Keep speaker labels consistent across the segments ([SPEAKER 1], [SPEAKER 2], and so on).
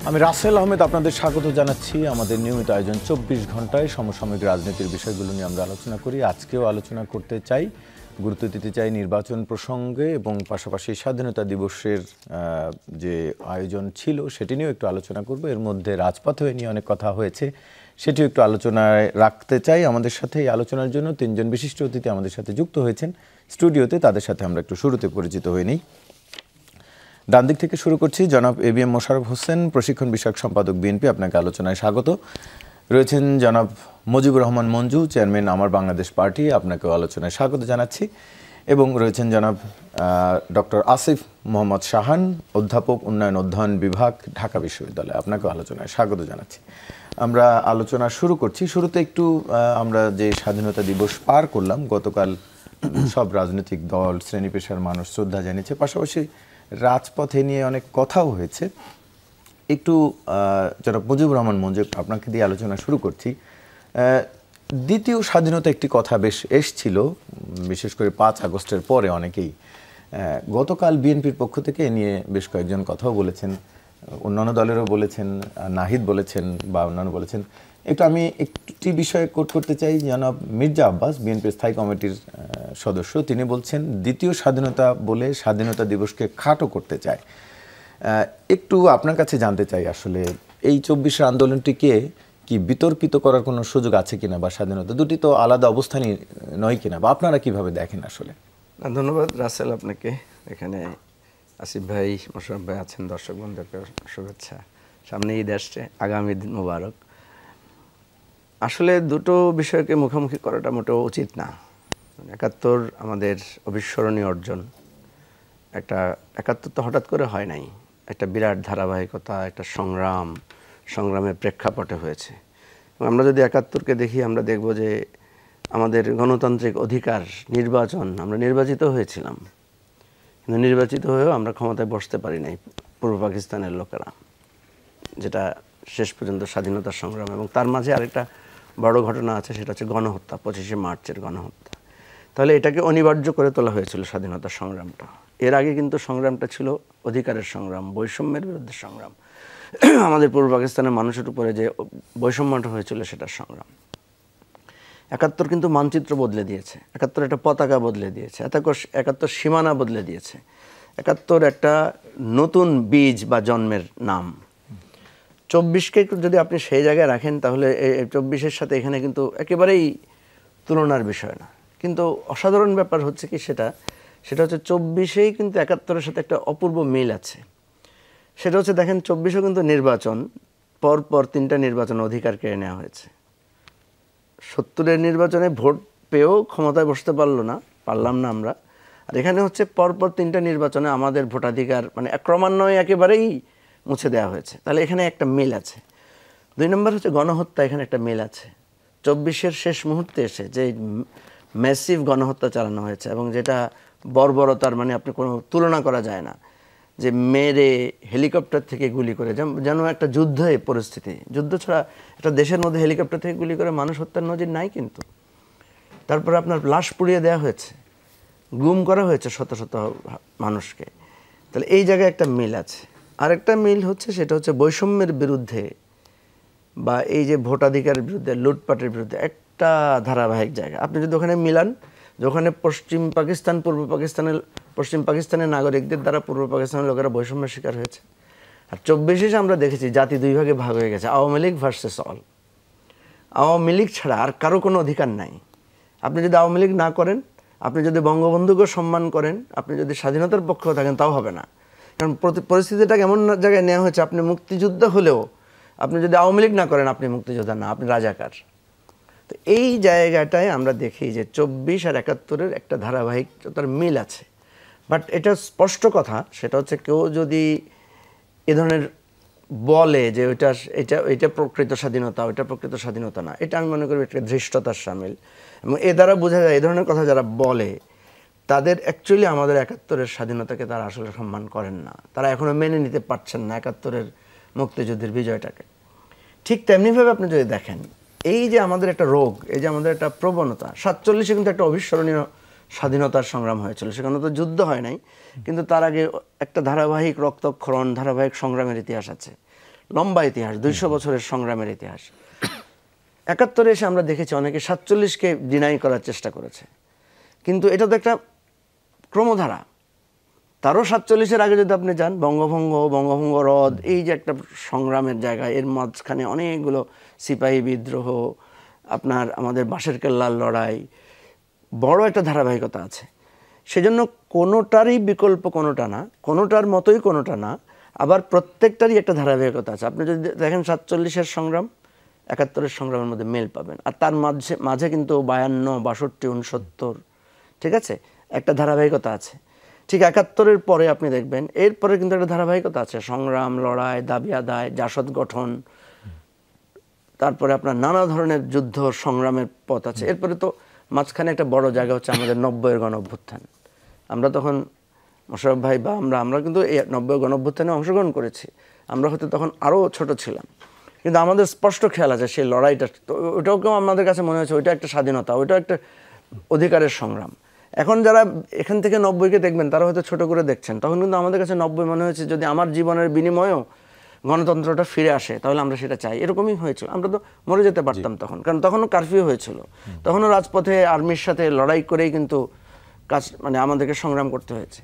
[SPEAKER 1] আমি রাসেল আহমেদ আপনাদের স্বাগত জানাচ্ছি আমাদের নিয়মিত আয়োজন ২৪ ঘন্টায় সমসাময়িক রাজনীতির বিষয়গুলো নিয়ে আমরা আলোচনা করি। আজকেও আলোচনা করতে চাই, গুরুত্ব দিতে চাই নির্বাচন প্রসঙ্গে এবং পাশাপাশি স্বাধীনতা দিবসের যে আয়োজন ছিল সেটি নিয়েও একটু আলোচনা করব। এর মধ্যে রাজপথ হয়ে নিয়ে অনেক কথা হয়েছে, সেটিও একটু আলোচনায় রাখতে চাই। আমাদের সাথে এই আলোচনার জন্য তিনজন বিশিষ্ট অতিথি আমাদের সাথে যুক্ত হয়েছেন স্টুডিওতে, তাদের সাথে আমরা একটু শুরুতে পরিচিত হয়ে নিই। ডান দিক থেকে শুরু করছি, জনাব এবিএম মোশাররফ হোসেন, প্রশিক্ষণ বিষয়ক সম্পাদক বিএনপি, আপনাকে আলোচনায় স্বাগত। রয়েছেন জনাব মুজিবুর রহমান মঞ্জু, চেয়ারম্যান আমার বাংলাদেশ পার্টি, আপনাকেও আলোচনায় স্বাগত জানাচ্ছি। এবং রয়েছেন জনাব ডক্টর আসিফ মোহাম্মদ শাহান, অধ্যাপক, উন্নয়ন অধ্যয়ন বিভাগ, ঢাকা বিশ্ববিদ্যালয়, আপনাকেও আলোচনায় স্বাগত জানাচ্ছি। আমরা আলোচনা শুরু করছি। শুরুতে একটু আমরা যে স্বাধীনতা দিবস পার করলাম গতকাল, সব রাজনৈতিক দল, শ্রেণী পেশার মানুষ শ্রদ্ধা জানিয়েছে, পাশাপাশি রাজপথে নিয়ে অনেক কথাও হয়েছে। একটু জনাব মুজিবুর রহমান মঞ্জু, আপনাকে দিয়ে আলোচনা শুরু করছি। দ্বিতীয় স্বাধীনতা একটি কথা বেশ এসছিল, বিশেষ করে ৫ আগস্টের পরে অনেকেই। গতকাল বিএনপির পক্ষ থেকে এ নিয়ে বেশ কয়েকজন কথাও বলেছেন, অন্যান্য দলেরও বলেছেন, নাহিদ বলেছেন বা অন্যান্য বলেছেন। আমি একটি বিষয়ে কোট করতে চাই। জনাব মির্জা আব্বাস, বিএনপির স্থায়ী কমিটির সদস্য, তিনি বলছেন দ্বিতীয় স্বাধীনতা বলে স্বাধীনতা দিবসকে খাটো করতে চায়। একটু আপনার কাছে জানতে চাই, আসলে এই ২৪ আন্দোলনটিকে কি বিতর্কিত করার কোনো সুযোগ আছে কিনা, বা স্বাধীনতা দুটি তো আলাদা অবস্থানই নয় কিনা, বা আপনারা কিভাবে দেখেন আসলে?
[SPEAKER 2] ধন্যবাদ রাসেল আপনাকে। এখানে আসিফ ভাই, মোশাররফ ভাই আছেন, দর্শক বন্ধুকে শুভেচ্ছা। সামনে ঈদ আসছে, আগামী দিন মোবারক। আসলে দুটো বিষয়কে মুখোমুখি করাটা মোটেও উচিত না। ৭১ আমাদের অবিস্মরণীয় অর্জন। একটা ৭১ তো হঠাৎ করে হয় নাই, একটা বিরাট ধারাবাহিকতা, একটা সংগ্রামের প্রেক্ষাপটে হয়েছে। এবং আমরা যদি ৭১কে দেখি, আমরা দেখব যে আমাদের গণতান্ত্রিক অধিকার, নির্বাচন, আমরা নির্বাচিত হয়েছিলাম, কিন্তু নির্বাচিত হয়েও আমরা ক্ষমতায় বসতে পারি নাই পূর্ব পাকিস্তানের লোকেরা, যেটা শেষ পর্যন্ত স্বাধীনতার সংগ্রাম। এবং তার মাঝে আরেকটা বড় ঘটনা আছে, সেটা হচ্ছে গণহত্যা, ২৫শে মার্চের গণহত্যা। তাহলে এটাকে অনিবার্য করে তোলা হয়েছিল স্বাধীনতার সংগ্রামটা। এর আগে কিন্তু সংগ্রামটা ছিল অধিকারের সংগ্রাম, বৈষম্যের বিরুদ্ধে সংগ্রাম। আমাদের পূর্ব পাকিস্তানের মানুষের উপরে যে বৈষম্যটা হয়েছিল সেটার সংগ্রাম। ৭১ কিন্তু মানচিত্র বদলে দিয়েছে, ৭১ একটা পতাকা বদলে দিয়েছে, ৭১ সীমানা বদলে দিয়েছে। ৭১ একটা নতুন বীজ বা জন্মের নাম। ২৪কে যদি আপনি সেই জায়গায় রাখেন, তাহলে এই ২৪-এর সাথে এখানে কিন্তু একেবারেই তুলনার বিষয় না। কিন্তু অসাধারণ ব্যাপার হচ্ছে কি, সেটা হচ্ছে ২৪-এই কিন্তু ৭১-এর সাথে একটা অপূর্ব মিল আছে। সেটা হচ্ছে, দেখেন ২৪-এও কিন্তু নির্বাচন, পরপর ৩টা নির্বাচন অধিকার কেড়ে নেওয়া হয়েছে। ৭০-এর নির্বাচনে ভোট পেয়েও ক্ষমতায় বসতে পারলাম না আমরা। আর এখানে হচ্ছে পরপর 3টা নির্বাচনে আমাদের ভোটাধিকার মানে ক্রমান্বয়ে একেবারেই মুছে দেওয়া হয়েছে। তাহলে এখানে একটা মিল আছে। ২ নম্বর হচ্ছে গণহত্যা, এখানে একটা মিল আছে। ২৪-এর শেষ মুহূর্তে এসে যে ম্যাসিভ গণহত্যা চালানো হয়েছে, এবং যেটা বর্বরতার মানে আপনি কোনো তুলনা করা যায় না, যে মেরে হেলিকপ্টার থেকে গুলি করে, যেন একটা যুদ্ধের পরিস্থিতি। যুদ্ধ ছাড়া একটা দেশের মধ্যে হেলিকপ্টার থেকে গুলি করে মানুষ হত্যার নজির নাই কিন্তু। তারপরে আপনার লাশ পুড়িয়ে দেওয়া হয়েছে, গুম করা হয়েছে শত শত মানুষকে। তাহলে এই জায়গায় একটা মিল আছে। আরেকটা মিল হচ্ছে, সেটা হচ্ছে বৈষম্যের বিরুদ্ধে বা এই যে ভোটাধিকারের বিরুদ্ধে, লুটপাটের বিরুদ্ধে একটা ধারাবাহিক জায়গা। আপনি যদি ওখানে মিলান, যেখানে পশ্চিম পাকিস্তানের নাগরিকদের দ্বারা পূর্ব পাকিস্তানের লোকেরা বৈষম্যের শিকার হয়েছে, আর ২৪-এ আমরা দেখেছি জাতি 2 ভাগে ভাগ হয়ে গেছে, আওয়ামী লীগ ভার্সেস অল। আওয়ামী লীগ ছাড়া আর কারো কোনো অধিকার নাই। আপনি যদি আওয়ামী লীগ না করেন, আপনি যদি বঙ্গবন্ধুকে সম্মান করেন, আপনি যদি স্বাধীনতার পক্ষেও থাকেন, তাও হবে না। কারণ পরিস্থিতিটা এমন জায়গায় নেওয়া হয়েছে, আপনি মুক্তিযোদ্ধা হলেও আপনি যদি আওয়ামী লীগ না করেন, আপনি মুক্তিযোদ্ধা না, আপনি রাজাকার। তো এই জায়গাটায় আমরা দেখি যে ২৪ আর ৭১-এর একটা ধারাবাহিকতার মিল আছে। বাট এটা স্পষ্ট কথা, সেটা হচ্ছে কেউ যদি এ ধরনের বলে যে এটা প্রকৃত স্বাধীনতা, ওইটা প্রকৃত স্বাধীনতা না, এটা আমি মনে করি একটা ধৃষ্টতার সামিল। এবং এ দ্বারা বোঝা যায়, এই ধরনের কথা যারা বলে, তাদের অ্যাকচুয়ালি আমাদের ৭১-এর স্বাধীনতাকে তারা আসলে সম্মান করেন না। তারা এখনও মেনে নিতে পারছেন না ৭১-এর মুক্তিযুদ্ধের বিজয়টাকে। ঠিক তেমনিভাবে আপনি যদি দেখেন, এই যে আমাদের একটা রোগ, এই যে আমাদের একটা প্রবণতা, ৪৭-এ কিন্তু একটা অবিস্মরণীয় স্বাধীনতার সংগ্রাম হয়েছিল। সেখানে তো যুদ্ধ হয় নাই, কিন্তু তার আগে একটা ধারাবাহিক রক্তক্ষরণ, ধারাবাহিক সংগ্রামের ইতিহাস আছে। লম্বা ইতিহাস, 200 বছরের সংগ্রামের ইতিহাস। 71-এ এসে আমরা দেখেছি অনেকে 47-কে ডিনাই করার চেষ্টা করেছে, কিন্তু এটা তো একটা ক্রমধারা। তারও 47-এর আগে যদি আপনি যান, বঙ্গভঙ্গ রদ, এই যে একটা সংগ্রামের জায়গা, এর মাঝখানে অনেকগুলো সিপাহী বিদ্রোহ, আপনার আমাদের বাঁশের কেল্লার লড়াই, বড় একটা ধারাবাহিকতা আছে। সেজন্য কোনোটারই বিকল্প কোনোটা না, কোনোটার মতোই কোনোটা না, আবার প্রত্যেকটারই একটা ধারাবাহিকতা আছে। আপনি যদি দেখেন 47-এর সংগ্রাম 71-এর সংগ্রামের মধ্যে মেল পাবেন, আর তার মাঝে কিন্তু 52, 62, 69, ঠিক আছে, একটা ধারাবাহিকতা আছে। ঠিক 71-এর পরে আপনি দেখবেন এরপরে কিন্তু একটা ধারাবাহিকতা আছে, সংগ্রাম, লড়াই, দাবি আদায়, জাসদ গঠন, তারপরে আপনার নানা ধরনের যুদ্ধ সংগ্রামের পথ আছে। এরপরে তো মাঝখানে একটা বড় জায়গা হচ্ছে আমাদের 90-এর গণ অভ্যুত্থান। আমরা তখন মোশাররফ ভাই বা আমরা কিন্তু এই 90-এর গণ অভ্যুত্থানে অংশগ্রহণ করেছি। আমরা হয়তো তখন আরও ছোট ছিলাম, কিন্তু আমাদের স্পষ্ট খেয়াল আছে সেই লড়াইটা, তো ওইটাকেও আমাদের কাছে মনে হয়েছে ওইটা একটা স্বাধীনতা, ওইটা একটা অধিকারের সংগ্রাম। এখন যারা এখান থেকে 90-কে দেখবেন তারা হয়তো ছোট করে দেখছেন, তখন কিন্তু আমাদের কাছে 90 মনে হয়েছে যদি আমার জীবনের বিনিময়েও গণতন্ত্রটা ফিরে আসে তাহলে আমরা সেটা চাই। এরকমই হয়েছিল, আমরা তো মরে যেতে পারতাম তখন, কারণ তখনও কারফিউ হয়েছিল, তখনও রাজপথে আর্মির সাথে লড়াই করেই কিন্তু কাজ মানে আমাদেরকে সংগ্রাম করতে হয়েছে।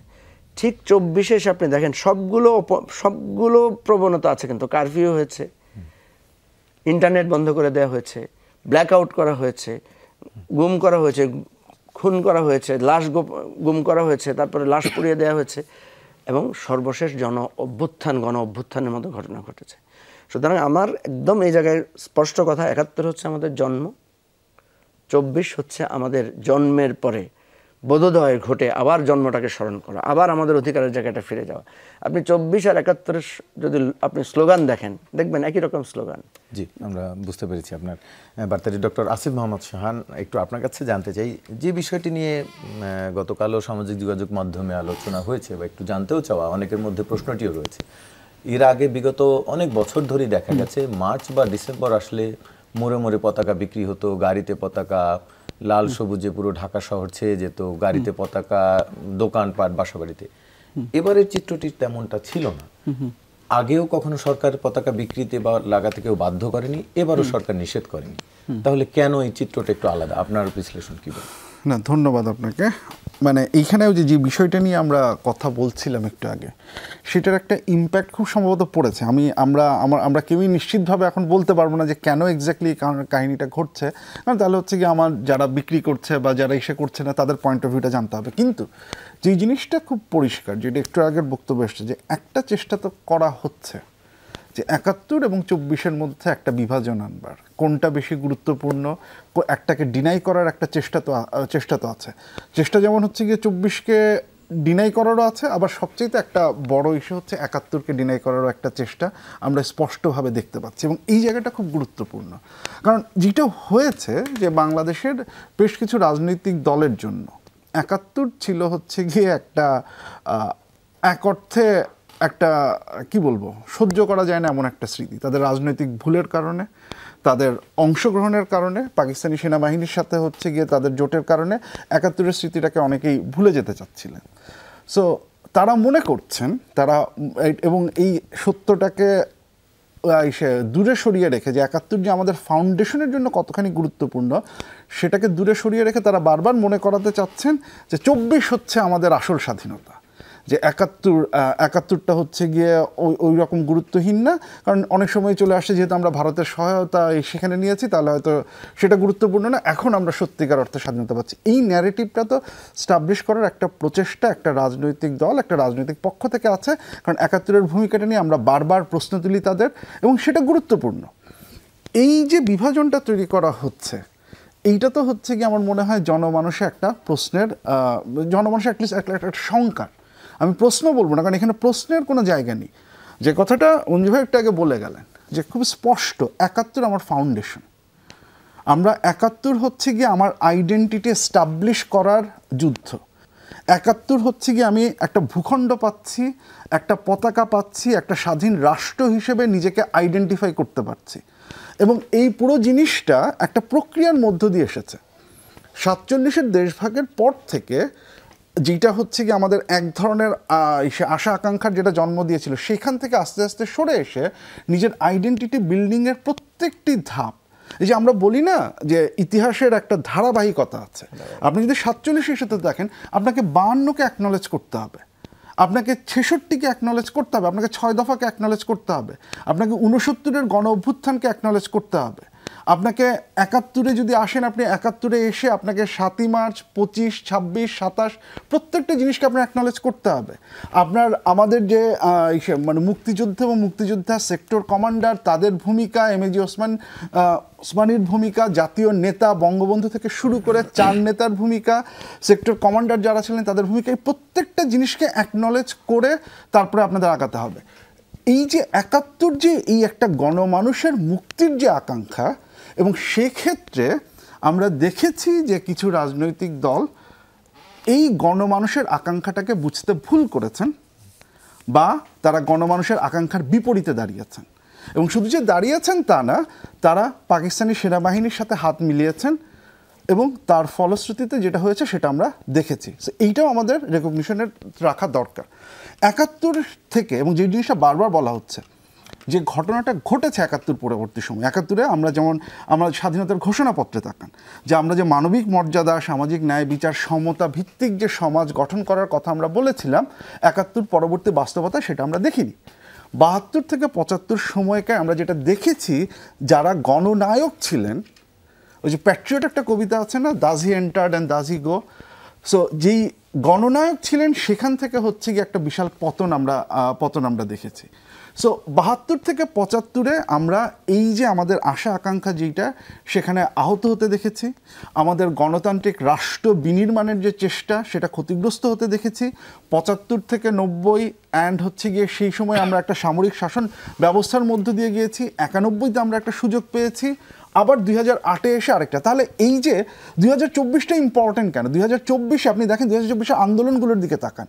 [SPEAKER 2] ঠিক 24-এ এসে আপনি দেখেন সবগুলো প্রবণতা আছে, কিন্তু কারফিউ হয়েছে, ইন্টারনেট বন্ধ করে দেওয়া হয়েছে, ব্ল্যাক আউট করা হয়েছে, গুম করা হয়েছে, খুন করা হয়েছে, লাশ গুম করা হয়েছে, তারপরে লাশ পুড়িয়ে দেওয়া হয়েছে, এবং সর্বশেষ গণ অভ্যুত্থানের মতো ঘটনা ঘটেছে। সুতরাং আমার একদম এই জায়গায় স্পষ্ট কথা, 71 হচ্ছে আমাদের জন্ম, 24 হচ্ছে আমাদের জন্মের পরে বোধোদয় ঘটে আবার জন্মটাকে স্মরণ করা, আবার আমাদের অধিকারের জায়গাটা ফিরে যাওয়া। আপনি 24 আর 71-এর যদি আপনি স্লোগান দেখেন, দেখবেন একই রকম স্লোগান।
[SPEAKER 1] জি, আমরা বুঝতে পেরেছি আপনার বার্তাটি। ডক্টর আসিফ মোহাম্মদ শাহান, একটু আপনার কাছে জানতে চাই, যে বিষয়টি নিয়ে গতকালও সামাজিক যোগাযোগ মাধ্যমে আলোচনা হয়েছে বা একটু জানতেও চাওয়া, অনেকের মধ্যে প্রশ্নটিও রয়েছে, এর আগে বিগত অনেক বছর ধরেই দেখা গেছে মার্চ বা ডিসেম্বর আসলে মোড়ে মোড়ে পতাকা বিক্রি হতো, গাড়িতে পতাকা, লাল সবুজে পুরো ঢাকা শহর ছেয়ে যেত, গাড়িতে পতাকা, দোকানপাট, বাসাবাড়িতে। এবারের চিত্রটি তেমনটা ছিল না। আগেও কখনো সরকার পতাকা বিক্রিতে বা লাগাতে কেউ বাধ্য করেনি, এবারও সরকার নিষেধ করেনি, তাহলে কেন এই চিত্রটা একটু আলাদা? আপনার বিশ্লেষণ কি বলেন?
[SPEAKER 3] না, ধন্যবাদ আপনাকে। মানে এইখানেও যে বিষয়টা নিয়ে আমরা কথা বলছিলাম একটু আগে, সেটার একটা ইম্প্যাক্ট খুব সম্ভবত পড়েছে। আমরা কেউই নিশ্চিতভাবে এখন বলতে পারবো না যে কেন এক্স্যাক্টলি কাহিনীটা ঘটছে, কারণ তাহলে হচ্ছে কি আমার যারা বিক্রি করছে বা যারা ইসে করছে না তাদের পয়েন্ট অফ ভিউটা জানতে হবে। কিন্তু যে জিনিসটা খুব পরিষ্কার, যেটা একটু আগের বক্তব্য এসছে, যে একটা চেষ্টা তো করা হচ্ছে যে 71 এবং 24-এর মধ্যে একটা বিভাজন আনবার, কোনটা বেশি গুরুত্বপূর্ণ, একটাকে ডিনাই করার একটা চেষ্টা তো আছে। চেষ্টা যেমন হচ্ছে গিয়ে 24-কে ডিনাই করারও আছে, আবার সবচেয়ে একটা বড় ইস্যু হচ্ছে 71-কে ডিনাই করারও একটা চেষ্টা আমরা স্পষ্টভাবে দেখতে পাচ্ছি, এবং এই জায়গাটা খুব গুরুত্বপূর্ণ। কারণ যেটা হয়েছে যে বাংলাদেশের বেশ কিছু রাজনৈতিক দলের জন্য 71 ছিল হচ্ছে গিয়ে একটা এক অর্থে একটা কি বলবো, সহ্য করা যায় না এমন একটা স্মৃতি। তাদের রাজনৈতিক ভুলের কারণে, তাদের অংশগ্রহণের কারণে, পাকিস্তানি সেনাবাহিনীর সাথে হচ্ছে গিয়ে তাদের জোটের কারণে 71-এর স্মৃতিটাকে অনেকেই ভুলে যেতে চাচ্ছিলেন। সো তারা মনে করছেন এবং এই সত্যটাকে দূরে সরিয়ে রেখে, যে 71 যে আমাদের ফাউন্ডেশনের জন্য কতখানি গুরুত্বপূর্ণ সেটাকে দূরে সরিয়ে রেখে তারা বারবার মনে করাতে চাচ্ছেন যে 24 হচ্ছে আমাদের আসল স্বাধীনতা, যে 71টা হচ্ছে গিয়ে ওই রকম গুরুত্বহীন না। কারণ অনেক সময় চলে আসে, যেহেতু আমরা ভারতের সহায়তা সেখানে নিয়েছি, তাহলে হয়তো সেটা গুরুত্বপূর্ণ না, এখন আমরা সত্যিকার অর্থে স্বাধীনতা পাচ্ছি। এই ন্যারেটিভটা তো স্টাবলিশ করার একটা প্রচেষ্টা একটা রাজনৈতিক দল, একটা রাজনৈতিক পক্ষ থেকে আছে। কারণ 71-এর ভূমিকাটা নিয়ে আমরা বারবার প্রশ্ন তুলি তাদের, এবং সেটা গুরুত্বপূর্ণ। এই যে বিভাজনটা তৈরি করা হচ্ছে, এইটা তো হচ্ছে কি আমার মনে হয় জনমানসে একটা প্রশ্নের, জনমানসে অ্যাটলিস্ট একটা শঙ্কার, আমি প্রশ্ন বলবো না, কারণ এখানে প্রশ্নের কোনো জায়গা নেই। যে কথাটা অঞ্জু ভাই একটু আগে বলে গেলেন, যে খুব স্পষ্ট 71 আমার ফাউন্ডেশন, আমরা 71 হচ্ছে গিয়ে আমার আইডেন্টিটি এস্টাবলিশ করার যুদ্ধ। 71 হচ্ছে গিয়ে আমি একটা ভূখণ্ড পাচ্ছি, একটা পতাকা পাচ্ছি, একটা স্বাধীন রাষ্ট্র হিসেবে নিজেকে আইডেন্টিফাই করতে পারছি, এবং এই পুরো জিনিসটা একটা প্রক্রিয়ার মধ্য দিয়ে এসেছে। 47-এর দেশভাগের পর থেকে যেটা হচ্ছে কি আমাদের এক ধরনের আশা আকাঙ্ক্ষার যেটা জন্ম দিয়েছিল, সেখান থেকে আস্তে আস্তে সরে এসে নিজের আইডেন্টিটি বিল্ডিংয়ের প্রত্যেকটি ধাপ, এই যে আমরা বলি না যে ইতিহাসের একটা ধারাবাহিকতা আছে, আপনি যদি 47-এর সাথে দেখেন, আপনাকে 52-কে অ্যাকনলেজ করতে হবে, আপনাকে 66-কে অ্যাকনলেজ করতে হবে, আপনাকে 6 দফাকে অ্যাকনলেজ করতে হবে, আপনাকে 69-এর গণ অভ্যুত্থানকে অ্যাকনলেজ করতে হবে, আপনাকে 71-এ যদি আসেন, আপনি 71-এ এসে আপনাকে 7ই মার্চ, 25, 26, 27 প্রত্যেকটা জিনিসকে আপনার অ্যাকনলেজ করতে হবে। আপনার আমাদের যে মানে মুক্তিযুদ্ধ এবং মুক্তিযোদ্ধা সেক্টর কমান্ডার, তাদের ভূমিকা, এমএজি ওসমানীর ভূমিকা, জাতীয় নেতা বঙ্গবন্ধু থেকে শুরু করে 4 নেতার ভূমিকা, সেক্টর কমান্ডার যারা ছিলেন তাদের ভূমিকা, এই প্রত্যেকটা জিনিসকে অ্যাকনলেজ করে তারপরে আপনাদের আগাতে হবে। এই যে 71 যে এই একটা গণমানুষের মুক্তির যে আকাঙ্ক্ষা, এবং সেক্ষেত্রে আমরা দেখেছি যে কিছু রাজনৈতিক দল এই গণমানুষের আকাঙ্ক্ষাটাকে বুঝতে ভুল করেছেন, বা তারা গণমানুষের আকাঙ্ক্ষার বিপরীতে দাঁড়িয়েছেন। এবং শুধু যে দাঁড়িয়েছেন তা না, তারা পাকিস্তানি সেনাবাহিনীর সাথে হাত মিলিয়েছেন, এবং তার ফলশ্রুতিতে যেটা হয়েছে সেটা আমরা দেখেছি। এইটাও আমাদের রেকগনিশনের রাখা দরকার 71 থেকে। এবং যে জিনিসটা বারবার বলা হচ্ছে, যে ঘটনাটা ঘটেছে 71 পরবর্তী সময়, 71-এ আমরা যেমন আমরা স্বাধীনতার ঘোষণাপত্রে তাকান, যে আমরা যে মানবিক মর্যাদা, সামাজিক ন্যায় বিচার, সমতা ভিত্তিক যে সমাজ গঠন করার কথা আমরা বলেছিলাম, 71 পরবর্তী বাস্তবতা সেটা আমরা দেখিনি। 72 থেকে 75 সময়কে আমরা যেটা দেখেছি, যারা গণনায়ক ছিলেন, ওই যে প্যাট্রিয়ট একটা কবিতা আছে না, Das he entered and thus he go, so যেই গণনায়ক ছিলেন সেখান থেকে হচ্ছে গিয়ে একটা বিশাল পতন আমরা দেখেছি। সো 72 থেকে 75-এ আমরা এই যে আমাদের আশা আকাঙ্ক্ষা যেটা, সেখানে আহত হতে দেখেছি, আমাদের গণতান্ত্রিক রাষ্ট্র বিনির্মাণের যে চেষ্টা সেটা ক্ষতিগ্রস্ত হতে দেখেছি। 75 থেকে 90 অ্যান্ড হচ্ছে গিয়ে সেই সময় আমরা একটা সামরিক শাসন ব্যবস্থার মধ্য দিয়ে গিয়েছি, 91-তে আমরা একটা সুযোগ পেয়েছি, আবার 2008-এ এসে আরেকটা। তাহলে এই যে 2024টা ইম্পর্টেন্ট কেন? 2024-এ আপনি দেখেন, 2024-এ আন্দোলনগুলোর দিকে তাকান,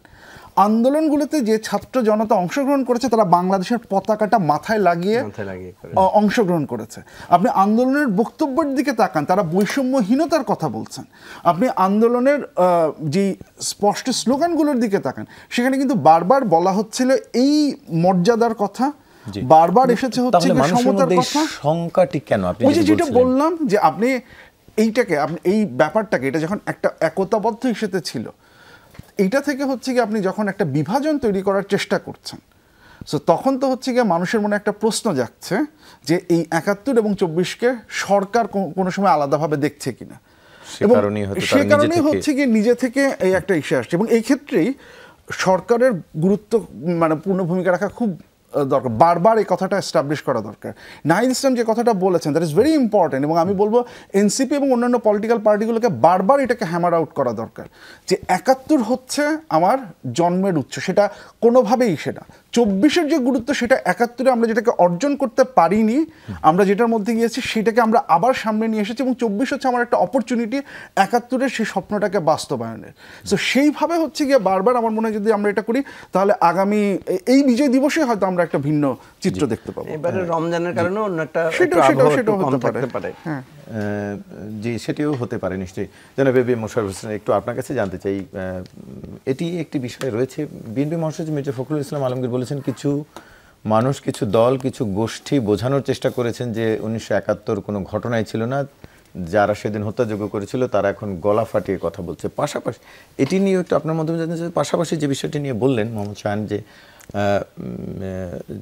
[SPEAKER 3] আন্দোলনগুলোতে যে ছাত্র জনতা অংশগ্রহণ করেছে, তারা বাংলাদেশের পতাকাটা মাথায় লাগিয়ে অংশগ্রহণ করেছে। আপনি আন্দোলনের বক্তব্যের দিকে তাকান, তারা বৈষম্যহীনতার কথা বলছেন। আপনি আন্দোলনের যে স্পষ্ট স্লোগানগুলোর দিকে তাকান, সেখানে কিন্তু বারবার বলা হচ্ছিল এই মর্যাদার কথা, বারবার এসেছে হচ্ছে সমতার কথা।
[SPEAKER 1] সংখ্যাটি কেন? আপনি
[SPEAKER 3] ওই যে যেটা বললাম, যে আপনি এইটাকে, আপনি এই ব্যাপারটাকে, এটা যখন একটা একতাবদ্ধ হিসেবে ছিল, এইটা থেকে হচ্ছে কি আপনি যখন একটা বিভাজন তৈরি করার চেষ্টা করছেন, সো তখন তো হচ্ছে গিয়ে মানুষের মনে একটা প্রশ্ন যাচ্ছে যে এই 71 এবং 24-কে সরকার কোনো সময় আলাদাভাবে দেখছে কিনা, এবং সে কারণেই হচ্ছে গিয়ে নিজে থেকে এই একটা ইস্যু আসছে। এবং এই ক্ষেত্রেই সরকারের গুরুত্ব, মানে পূর্ণ ভূমিকা রাখা খুব দরকার, বারবার এই কথাটা এস্টাবলিশ করা দরকার। নাহিদ ইসলাম যে কথাটা বলেছেন, দ্যাট ইজ ভেরি ইম্পর্টেন্ট, এবং আমি বলবো এনসিপি এবং অন্যান্য পলিটিক্যাল পার্টিগুলোকে বারবার এটাকে হ্যামার আউট করা দরকার, যে 71 হচ্ছে আমার জন্মের উৎস, সেটা কোনোভাবেই সেটা 24-এর যে গুরুত্ব, সেটা 71-এ আমরা যেটাকে অর্জন করতে পারিনি, আমরা যেটার মধ্যে গিয়েছি সেটাকে আমরা আবার সামনে নিয়ে এসেছি, এবং 24 হচ্ছে আমার একটা অপরচুনিটি 71-এর সেই স্বপ্নটাকে বাস্তবায়নের। সো সেইভাবে হচ্ছে গিয়ে বারবার আমার মনে হয় যদি আমরা এটা করি, তাহলে আগামী এই বিজয় দিবসে হয়তো আমরা একটা ভিন্ন চিত্র দেখতে পাবো।
[SPEAKER 2] এবারে রমজানের কারণে অন্য একটা
[SPEAKER 3] সেটাও হতে পারে। হ্যাঁ,
[SPEAKER 1] জি, সেটিও হতে পারে নিশ্চয়ই। জনাব A B M Mosharraf Hossain, একটু আপনার কাছে জানতে চাই, এটি একটি বিষয় রয়েছে, বিএনপি মহাসচিব মির্জা ফখরুল ইসলাম আলমগীর বলেছেন, কিছু মানুষ, কিছু দল, কিছু গোষ্ঠী বোঝানোর চেষ্টা করেছেন যে 1971 কোনো ঘটনাই ছিল না, যারা সেদিন হত্যাযজ্ঞ করেছিল তারা এখন গলা ফাটিয়ে কথা বলছে। পাশাপাশি এটি নিয়ে একটু আপনার মাধ্যমে জানতে চাই, পাশাপাশি যে বিষয়টি নিয়ে বললেন মোহাম্মদ শাহান, যে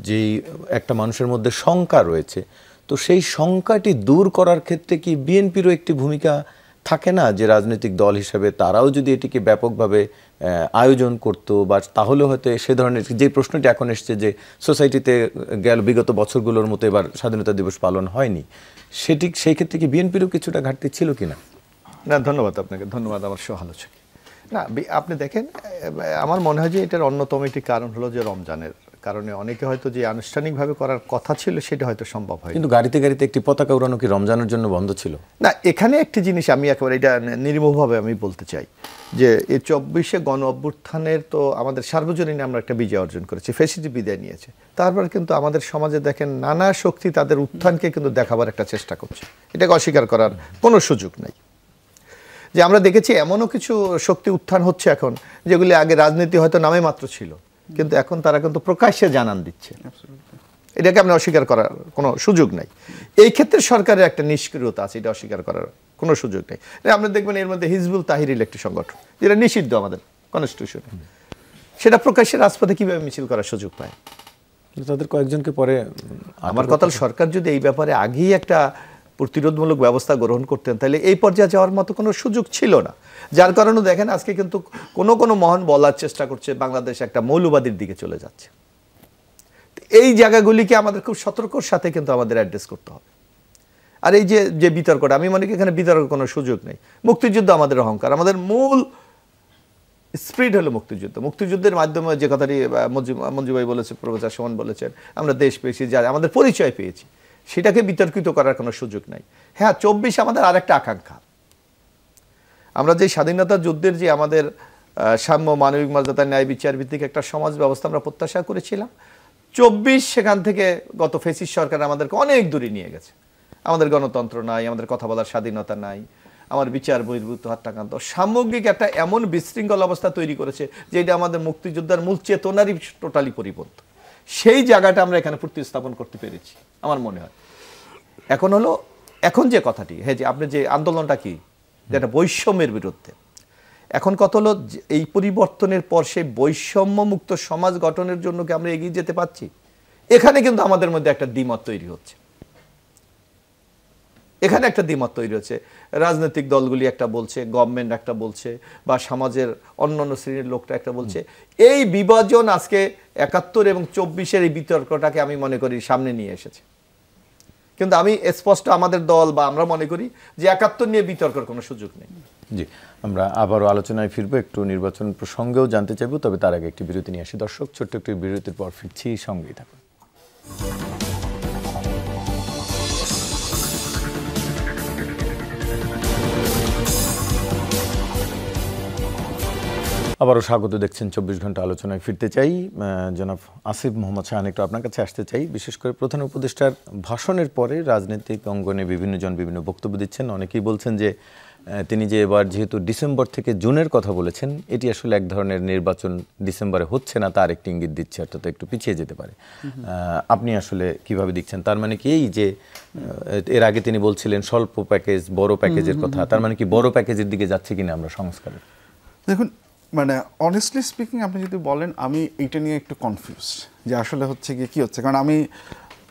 [SPEAKER 1] যেই একটা মানুষের মধ্যে শঙ্কা রয়েছে, তো সেই শঙ্কাটি দূর করার ক্ষেত্রে কি বিএনপিরও একটি ভূমিকা থাকে না, যে রাজনৈতিক দল হিসেবে তারাও যদি এটিকে ব্যাপকভাবে আয়োজন করতো, বা তাহলে হয়তো সে ধরনের যে প্রশ্নটি এখন এসছে যে সোসাইটিতে বিগত বছরগুলোর মতো এবার স্বাধীনতা দিবস পালন হয়নি, সেটি সেই ক্ষেত্রে কি বিএনপিরও কিছুটা ঘাটতি ছিল কিনা?
[SPEAKER 4] না, ধন্যবাদ আপনাকে, ধন্যবাদ আমার সহ আলোচক। না, আপনি দেখেন, আমার মনে হয় যে এটার অন্যতম একটি কারণ হলো যে রমজানের কারণে অনেকে হয়তো যে আনুষ্ঠানিকভাবে করার কথা ছিল সেটা হয়তো সম্ভব হয়,
[SPEAKER 1] কিন্তু গাড়িতে গাড়িতে একটি পতাকা উড়ানো কি রমজানের জন্য বন্ধ ছিল?
[SPEAKER 4] না, এখানে একটি জিনিস আমি একেবারে এটা নির্মমভাবে আমি বলতে চাই, যে এই 24-এ গণ অভ্যুত্থানের তো আমাদের সার্বজনীন আমরা একটা বিজয় অর্জন করেছি, ফ্যাসিস্ট বিদায় নিয়েছে, তারপর কিন্তু আমাদের সমাজে দেখেন নানা শক্তি তাদের উত্থানকে কিন্তু দেখাবার একটা চেষ্টা করছে, এটাকে অস্বীকার করার কোনো সুযোগ নেই। যে আমরা দেখেছি এমনও কিছু শক্তি উত্থান হচ্ছে এখন যেগুলি আগে রাজনীতি হয়তো নামে মাত্র ছিল, কিন্তু এখন তারা কিন্তু প্রকাশ্যে জানান দিচ্ছে। এটাকে আপনি অস্বীকার করার কোনো সুযোগ নাই। এই ক্ষেত্রে সরকারের একটা নিষ্ক্রিয়তা আছে, এটা অস্বীকার করার কোনো সুযোগ নেই। আপনি দেখবেন এর মধ্যে হিজবুল তাহরির একটি সংগঠন যেটা নিষিদ্ধ আমাদের কনস্টিটিউশনে, সেটা প্রকাশ্যে রাজপথে কিভাবে মিছিল করার সুযোগ পায়?
[SPEAKER 1] তাদের কয়েকজনকে পরে
[SPEAKER 4] আমার কথা সরকার যদি এই ব্যাপারে আগেই একটা প্রতিরোধমূলক ব্যবস্থা গ্রহণ করতেন তাহলে এই পর্যায়ে যাওয়ার মতো কোনো সুযোগ ছিল না। যার কারণে দেখেন আজকে কিন্তু কোনো মহান বলার চেষ্টা করছে বাংলাদেশ একটা মৌলবাদীর দিকে চলে যাচ্ছে। এই জায়গাগুলিকে আমাদের খুব সতর্কর সাথে কিন্তু আমাদের অ্যাড্রেস করতে হবে। আর এই যে বিতর্কটা, আমি মনে করি এখানে বিতর্কের কোনো সুযোগ নেই। মুক্তিযুদ্ধ আমাদের অহংকার, আমাদের মূল স্পিরিট হলো মুক্তিযুদ্ধ। মুক্তিযুদ্ধের মাধ্যমে যে কথাটি মঞ্জু ভাই বলেছে, প্রফেসর সুমন বলেছেন, আমরা দেশ পেয়েছি, যা আমাদের পরিচয় পেয়েছি, সেটাকে বিতর্কিত করার কোনো সুযোগ নাই। হ্যাঁ, 24 আমাদের আরেকটা আকাঙ্ক্ষা। আমরা যে স্বাধীনতা যুদ্ধের যে আমাদের সাম্য, মানবিক মর্যাদা, ন্যায় বিচার ভিত্তিক একটা সমাজ ব্যবস্থা আমরা প্রত্যাশা করেছিলাম, 24 সেখান থেকে গত ফেসিস্ট সরকার আমাদেরকে অনেক দূরে নিয়ে গেছে। আমাদের গণতন্ত্র নাই, আমাদের কথা বলার স্বাধীনতা নাই, আমার বিচার বহির্ভূত হত্যাকাণ্ড, সামগ্রিক একটা এমন বিশৃঙ্খল অবস্থা তৈরি করেছে যেটা আমাদের মুক্তিযোদ্ধার মূল চেতনারই টোটালি পরিবর্তন। সেই জায়গাটা আমরা এখানে প্রতিস্থাপন করতে পেরেছি আমার মনে হয়। এখন যে কথাটি, হ্যাঁ, যে আপনি যে আন্দোলনটা কি, যেটা বৈষম্যের বিরুদ্ধে, এখন কথা হলো এই পরিবর্তনের পর সেই বৈষম্য মুক্ত সমাজ গঠনের জন্য কি আমরা এগিয়ে যেতে পারছি? এখানে কিন্তু আমাদের মধ্যে একটা দ্বিমত তৈরি হচ্ছে। এখানে একটা দ্বিমত তৈরি হচ্ছে। রাজনৈতিক দলগুলি একটা বলছে, গভর্নমেন্ট একটা বলছে, বা সমাজের অন্যান্য শ্রেণীর লোকটা একটা বলছে। এই বিভাজন আজকে 71 এবং 24-এর এই বিতর্কটাকে আমি মনে করি সামনে নিয়ে এসেছে। কিন্তু আমি স্পষ্ট আমাদের দল বা আমরা মনে করি যে 71 নিয়ে বিতর্কের কোনো সুযোগ নেই।
[SPEAKER 1] জি, আমরা আবারও আলোচনায় ফিরবো, একটু নির্বাচন প্রসঙ্গেও জানতে চাইবো, তবে তার আগে একটি বিরতি নিয়ে আসি। দর্শক, ছোট্ট একটি বিরতির পর ফিরছি, সঙ্গেই থাকুন। আবারও স্বাগত, দেখছেন 24 ঘন্টা আলোচনায় ফিরতে চাই। জনাব আসিফ মোহাম্মদ শাহান, একটু আপনার কাছে আসতে চাই। বিশেষ করে প্রধান উপদেষ্টার ভাষণের পরে রাজনৈতিক অঙ্গনে বিভিন্নজন বিভিন্ন বক্তব্য দিচ্ছেন। অনেকেই বলছেন যে তিনি যে এবার যেহেতু ডিসেম্বর থেকে জুনের কথা বলেছেন, এটি আসলে এক ধরনের নির্বাচন ডিসেম্বরে হচ্ছে না তার একটি ইঙ্গিত দিচ্ছে, অর্থাৎ একটু পিছিয়ে যেতে পারে। আপনি আসলে কিভাবে দেখছেন? তার মানে কি এই যে এর আগে তিনি বলছিলেন স্বল্প প্যাকেজ, বড় প্যাকেজের কথা, তার মানে কি বড় প্যাকেজের দিকে যাচ্ছে কিনা আমরা সংস্কারের?
[SPEAKER 3] দেখুন, মানে অনেস্টলি স্পিকিং আপনি যদি বলেন, আমি এইটা নিয়ে একটু কনফিউজড যে আসলে হচ্ছে গিয়ে কী হচ্ছে। কারণ আমি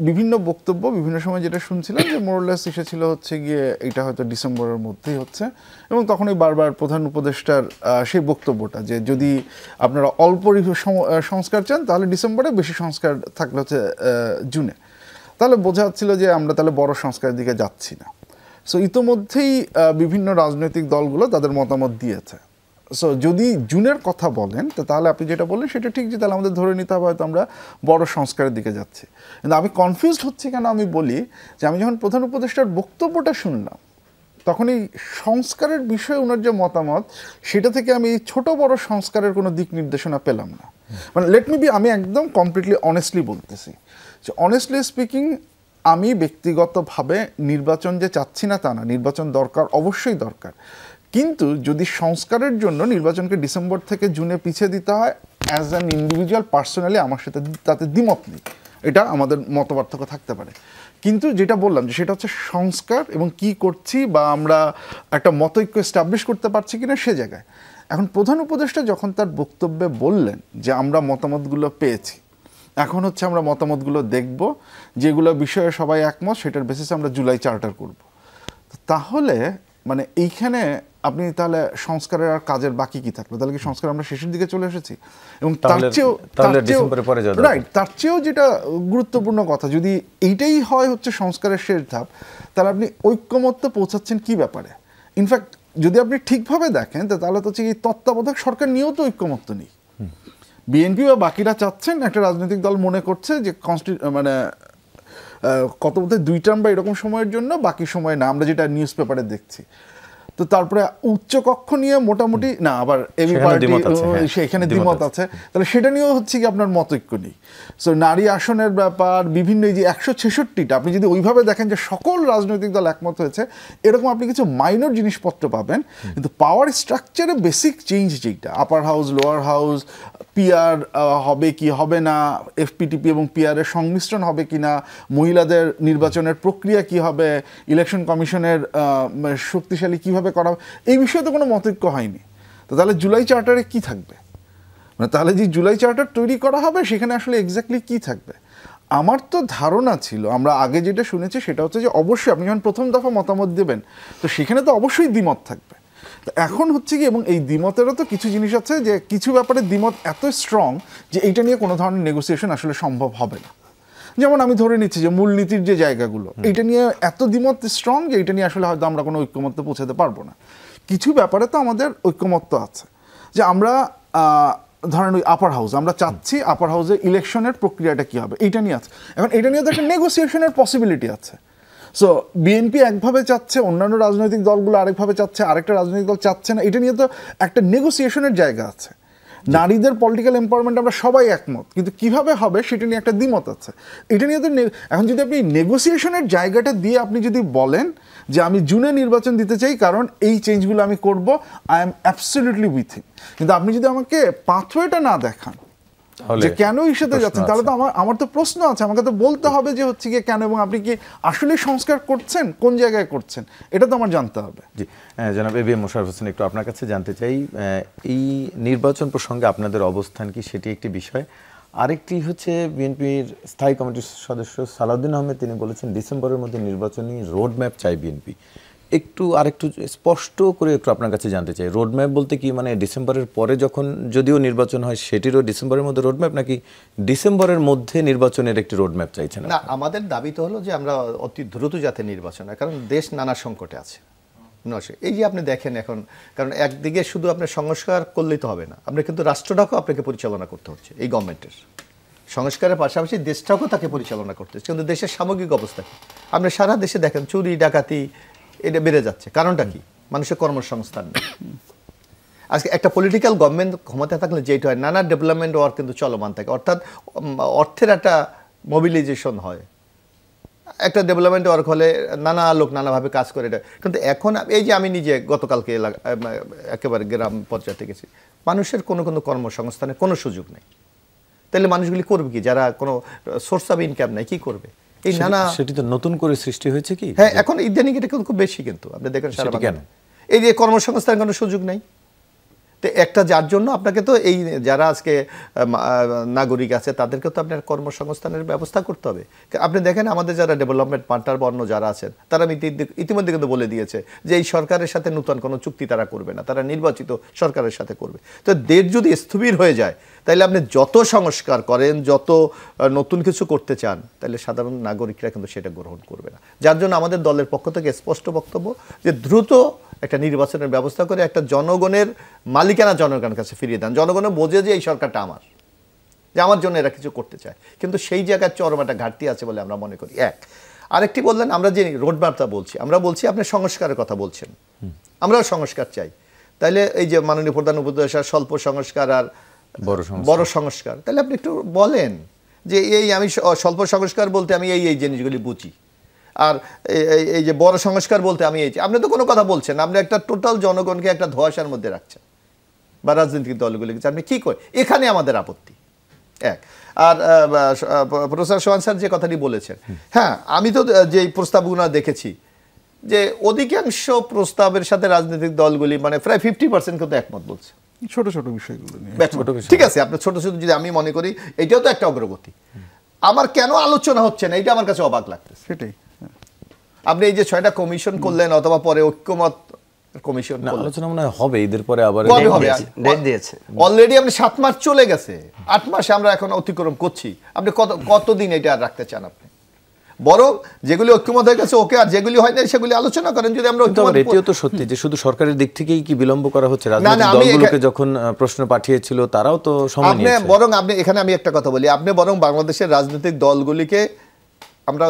[SPEAKER 3] বিভিন্ন বক্তব্য বিভিন্ন সময় যেটা শুনছিলাম যে মোরলেস এসেছিল হচ্ছে গিয়ে এটা হয়তো ডিসেম্বরের মধ্যেই হচ্ছে, এবং তখনই বারবার প্রধান উপদেষ্টার সেই বক্তব্যটা যে যদি আপনারা অল্প সংস্কার চান তাহলে ডিসেম্বরে, বেশি সংস্কার থাকলে হচ্ছে জুনে, তাহলে বোঝা যাচ্ছিল যে আমরা তাহলে বড় সংস্কারের দিকে যাচ্ছি না। সো ইতোমধ্যেই বিভিন্ন রাজনৈতিক দলগুলো তাদের মতামত দিয়েছে। সো যদি জুনের কথা বলেন তাহলে আপনি যেটা বললেন সেটা ঠিক, যে তাহলে আমাদের ধরে নিতে হবে হয়তো আমরা বড় সংস্কারের দিকে যাচ্ছি। কিন্তু আমি কনফিউজড হচ্ছি কেন আমি বলি যে আমি যখন প্রধান উপদেষ্টার বক্তব্যটা শুনলাম তখন এই সংস্কারের বিষয়ে ওনার যে মতামত সেটা থেকে আমি ছোট বড় সংস্কারের কোনো দিক নির্দেশনা পেলাম না। মানে আমি একদম কমপ্লিটলি অনেস্টলি বলতেছি যে অনেস্টলি স্পিকিং আমি ব্যক্তিগতভাবে নির্বাচন যে চাচ্ছি না তা না, নির্বাচন দরকার, অবশ্যই দরকার, কিন্তু যদি সংস্কারের জন্য নির্বাচনকে ডিসেম্বর থেকে জুনে পিছিয়ে দিতে হয়, অ্যাজ অ্যান ইন্ডিভিজুয়াল পার্সোনালি আমার সাথে তাতে দ্বিমত নেই। এটা আমাদের মতপার্থক্য থাকতে পারে, কিন্তু যেটা বললাম যে সেটা হচ্ছে সংস্কার এবং কি করছি বা আমরা একটা মতৈক্য এস্টাবলিশ করতে পারছি কিনা সে জায়গায়। এখন প্রধান উপদেষ্টা যখন তার বক্তব্যে বললেন যে আমরা মতামতগুলো পেয়েছি, এখন হচ্ছে আমরা মতামতগুলো দেখব, যেগুলো বিষয়ে সবাই একমত সেটার বেসিসে আমরা জুলাই চার্টার করব, তাহলে মানে এইখানে আপনি তাহলে সংস্কারের আর কাজের বাকি কি থাকলো? তাহলে কি সংস্কার আমরা শেষের দিকে চলে এসেছি? এবং তার চেয়েও যেটা গুরুত্বপূর্ণ কথা, যদি এইটাই হয় হচ্ছে সংস্কারের শেষ ধাপ, তাহলে আপনি ঐক্যমত্যে পৌঁছাচ্ছেন কি ব্যাপারে? ইনফ্যাক্ট যদি আপনি ঠিকভাবে দেখেন তাহলে তো হচ্ছে এই তত্ত্বাবধায়ক সরকার নিয়েও তো ঐক্যমত্য নেই। বিএনপি বা বাকিরা চাচ্ছেন, একটা রাজনৈতিক দল মনে করছে যে মানে কত বোধহয় 2 টার্ম বা এরকম সময়ের জন্য, বাকি সময় না, আমরা যেটা নিউজ পেপারে দেখছি। তো তারপরে উচ্চকক্ষ নিয়ে মোটামুটি না, আবার এবি
[SPEAKER 1] সেখানে
[SPEAKER 3] পার্টি
[SPEAKER 1] দ্বিমত আছে, হ্যাঁ,
[SPEAKER 3] সেখানে
[SPEAKER 1] দ্বিমত
[SPEAKER 3] দ্বিমত
[SPEAKER 1] আছে।
[SPEAKER 3] আছে, তাহলে সেটা নিয়েও হচ্ছে কি আপনার মতৈক্য নেই। সো নারী আসনের ব্যাপার বিভিন্ন এই যে 166টা আপনি যদি ওইভাবে দেখেন যে সকল রাজনৈতিক দল একমত হয়েছে, এরকম আপনি কিছু মাইনর জিনিসপত্র পাবেন, কিন্তু পাওয়ার স্ট্রাকচারে বেসিক চেঞ্জ যেটা আপার হাউস লোয়ার হাউস, পিআর হবে কি হবে না, এফপিটিপি এবং পিআর এর সংমিশ্রণ হবে কি না, মহিলাদের নির্বাচনের প্রক্রিয়া কি হবে, ইলেকশন কমিশনের শক্তিশালী কিভাবে করা হবে, এই বিষয়ে তো কোনো মতৈক্য হয়নি। তো তাহলে জুলাই চার্টারে কি থাকবে, মানে তাহলে যে জুলাই চার্টার তৈরি করা হবে সেখানে আসলে এক্স্যাক্টলি কি থাকবে? আমার তো ধারণা ছিল, আমরা আগে যেটা শুনেছি সেটা হচ্ছে যে অবশ্যই আপনি যখন প্রথম দফা মতামত দেবেন তো সেখানে তো অবশ্যই দ্বিমত থাকবে। তো এখন হচ্ছে কি, এবং এই দ্বিমতেরও তো কিছু জিনিস আছে যে কিছু ব্যাপারে দ্বিমত এত স্ট্রং যে এইটা নিয়ে কোনো ধরনের নেগোসিয়েশন আসলে সম্ভব হবে না। যেমন আমি ধরে নিচ্ছি যে মূলনীতির যে জায়গাগুলো, এইটা নিয়ে এত দ্বিমত স্ট্রং যে এইটা নিয়ে আসলে হয়তো আমরা কোনো ঐক্যমত্যে পৌঁছাতে পারবো না। কিছু ব্যাপারে তো আমাদের ঐক্যমত্য আছে, যে আমরা ধরেন ওই আপার হাউস আমরা চাচ্ছি আপার হাউসে ইলেকশনের প্রক্রিয়াটা কি হবে এইটা নিয়ে আছে। এখন এটা নিয়ে তো একটা নেগোসিয়েশনের পসিবিলিটি আছে। সো বিএনপি একভাবে চাচ্ছে, অন্যান্য রাজনৈতিক দলগুলো আরেকভাবে চাচ্ছে, আরেকটা রাজনৈতিক দল চাচ্ছে না, এটা নিয়ে তো একটা নেগোসিয়েশনের জায়গা আছে। নারীদের পলিটিক্যাল এম্পাওয়ারমেন্ট আমরা সবাই একমত, কিন্তু কিভাবে হবে সেটা নিয়ে একটা দ্বিমত আছে। এটা নিয়ে তো এখন যদি আপনি নেগোসিয়েশনের জায়গাটা দিয়ে আপনি যদি বলেন যে আমি জুনে নির্বাচন দিতে চাই কারণ এই চেঞ্জগুলো আমি করব, I am absolutely with him, কিন্তু আপনি যদি আমাকে পাথওয়েটা না দেখান যে কেন ইস্যুতে যাচ্ছেন, তাহলে তো আমার তো প্রশ্ন আছে, আমাকে তো বলতে হবে যে হচ্ছে গিয়ে কেন, এবং আপনি কি আসলে সংস্কার করছেন, কোন জায়গায় করছেন, এটা তো আমার জানতে হবে।
[SPEAKER 1] জি, জনাব এবিএম মোশাররফ হোসেন, একটু আপনার কাছে জানতে চাই, এই নির্বাচন প্রসঙ্গে আপনাদের অবস্থান কি, সেটি একটি বিষয়। আরেকটি হচ্ছে বিএনপির স্থায়ী কমিটির সদস্য সালাউদ্দিন আহমেদ, তিনি বলেছেন ডিসেম্বরের মধ্যে নির্বাচনী রোডম্যাপ চাই বিএনপি। আরেকটু স্পষ্ট করে একটু আপনার কাছে জানতে চাই, রোডম্যাপ বলতে কি, মানে ডিসেম্বরের পরে যখন যদিও নির্বাচন হয় সেটিরও ডিসেম্বরের মধ্যে রোডম্যাপ, নাকি ডিসেম্বরের মধ্যে নির্বাচনের একটি রোডম্যাপ চাইছেন?
[SPEAKER 4] না, আমাদের দাবি তো হলো যে আমরা অতি দ্রুত যাতে নির্বাচন হয়, কারণ দেশ নানা সংকটে আছে। এই যে আপনি দেখেন এখন, কারণ একদিকে শুধু আপনি সংস্কার করলেই তো হবে না, আপনি কিন্তু রাষ্ট্রটাকেও আপনাকে পরিচালনা করতে হচ্ছে। এই গভর্নমেন্টের সংস্কারের পাশাপাশি দেশটাকেও তাকে পরিচালনা করতে হচ্ছে। কিন্তু দেশের সামগ্রিক অবস্থা কি, আপনি সারা দেশে দেখেন চুরি ডাকাতি এটা বেড়ে যাচ্ছে। কারণটা কি? মানুষের কর্মসংস্থান নেই। আজকে একটা পলিটিক্যাল গভর্নমেন্ট ক্ষমতা থাকলে যেটা হয়, নানা ডেভেলপমেন্ট ওয়ার্ক কিন্তু চলমান থাকে, অর্থাৎ অর্থের একটা মোবিলাইজেশন হয়। একটা ডেভেলপমেন্ট ওয়ার্ক হলে নানা লোক নানাভাবে কাজ করে এটা। কিন্তু এখন এই যে আমি নিজে গতকালকে একেবারে গ্রাম পর্যায়ে গেছি, মানুষের কোনো কর্মসংস্থানের কোনো সুযোগ নেই। তাহলে মানুষগুলি করবে কি, যারা কোনো সোর্স অফ ইনকাম নেই, কি করবে? এই নানা,
[SPEAKER 1] সেটি তো নতুন করে সৃষ্টি হয়েছে কি?
[SPEAKER 4] হ্যাঁ, এখন ইদানিং এটা কিন্তু খুব বেশি, কিন্তু আপনি দেখেন সারা
[SPEAKER 1] কেন
[SPEAKER 4] এই যে কর্মসংস্থানের কোনো সুযোগ নেই। তো একটা, যার জন্য আপনাকে তো এই যারা আজকে নাগরিক আছে তাদেরকে তো আপনার কর্মসংস্থানের ব্যবস্থা করতে হবে। আপনি দেখেন আমাদের যারা ডেভেলপমেন্ট পার্টনার বর্ণ যারা আছেন, তারা ইতিমধ্যে কিন্তু বলে দিয়েছে যে এই সরকারের সাথে নতুন কোনো চুক্তি তারা করবে না, তারা নির্বাচিত সরকারের সাথে করবে। তো দেশ যদি স্থবির হয়ে যায়, তাহলে আপনি যত সংস্কার করেন, যত নতুন কিছু করতে চান, তাহলে সাধারণ নাগরিকরা কিন্তু সেটা গ্রহণ করবে না। যার জন্য আমাদের দলের পক্ষ থেকে স্পষ্ট বক্তব্য যে দ্রুত একটা নির্বাচনের ব্যবস্থা করে একটা জনগণের মালিকানা জনগণের কাছে ফিরিয়ে দেন। জনগণও বোঝে যে এই সরকারটা আমার, যে আমার জন্য এরা কিছু করতে চায়, কিন্তু সেই জায়গায় চরম একটা ঘাটতি আছে বলে আমরা মনে করি। আরেকটি বললেন, আমরা যে রোডম্যাপটা বলছি, আমরা বলছি আপনি সংস্কারের কথা বলছেন, আমরাও সংস্কার চাই। তাইলে এই যে মাননীয় প্রধান উপদেষ্টা স্বল্প সংস্কার আর বড় সংস্কার, তাহলে আপনি একটু বলেন যে এই আমি স্বল্প সংস্কার বলতে আমি এই জিনিসগুলি বুঝি, আর এই যে বড় সংস্কার বলতে আমি এই, আপনি তো কোনো কথা বলছেন, আপনি একটা টোটাল জনগণকে একটা ধোঁয়াশার মধ্যে রাখছেন, বা রাজনৈতিক দলগুলিকে। আপনি কী করে, এখানে আমাদের আপত্তি। আর প্রফেসর সোহান স্যার যে কথাটি বলেছেন, হ্যাঁ, আমি তো যে প্রস্তাবগুলো দেখেছি যে অধিকাংশ প্রস্তাবের সাথে রাজনৈতিক দলগুলি মানে প্রায় 50% কিন্তু একমত বলছে,
[SPEAKER 3] ছোট ছোট বিষয়গুলো নিয়ে।
[SPEAKER 4] ঠিক আছে, আপনার ছোট ছোট যদি আমি মনে করি এটাও তো একটা অগ্রগতি। আমার কেন আলোচনা হচ্ছে না, এটা আমার কাছে অবাক লাগতেছে।
[SPEAKER 3] সেটাই
[SPEAKER 4] আপনি এই যে 6টা কমিশন করলেন, অথবা পরে ঐক্যমত কমিশন
[SPEAKER 1] আলোচনা মনে হবে ঈদের পরে, আবার
[SPEAKER 2] ডেট দিয়েছে
[SPEAKER 4] অলরেডি। আপনি 7 মাস চলে গেছে, 8 মাসে আমরা এখন অতিক্রম করছি। আপনি কতদিন এটা রাখতে চান? আপনি বরং যেগুলি ঐক্যমত হয়ে গেছে ওকে, আর যেগুলি হয় না সেগুলি আলোচনা করেন। যদি আমরা
[SPEAKER 1] এটিও তো সত্যি যে শুধু সরকারের দিক থেকেই কি বিলম্ব করা হচ্ছে, রাজনৈতিক দলগুলোকে যখন প্রশ্ন পাঠিয়েছিল তারাও তো সময় নিয়েছে।
[SPEAKER 4] বরং আপনি এখানে আমি একটা কথা বলি, আপনি বরং বাংলাদেশের রাজনৈতিক দলগুলিকে আমরা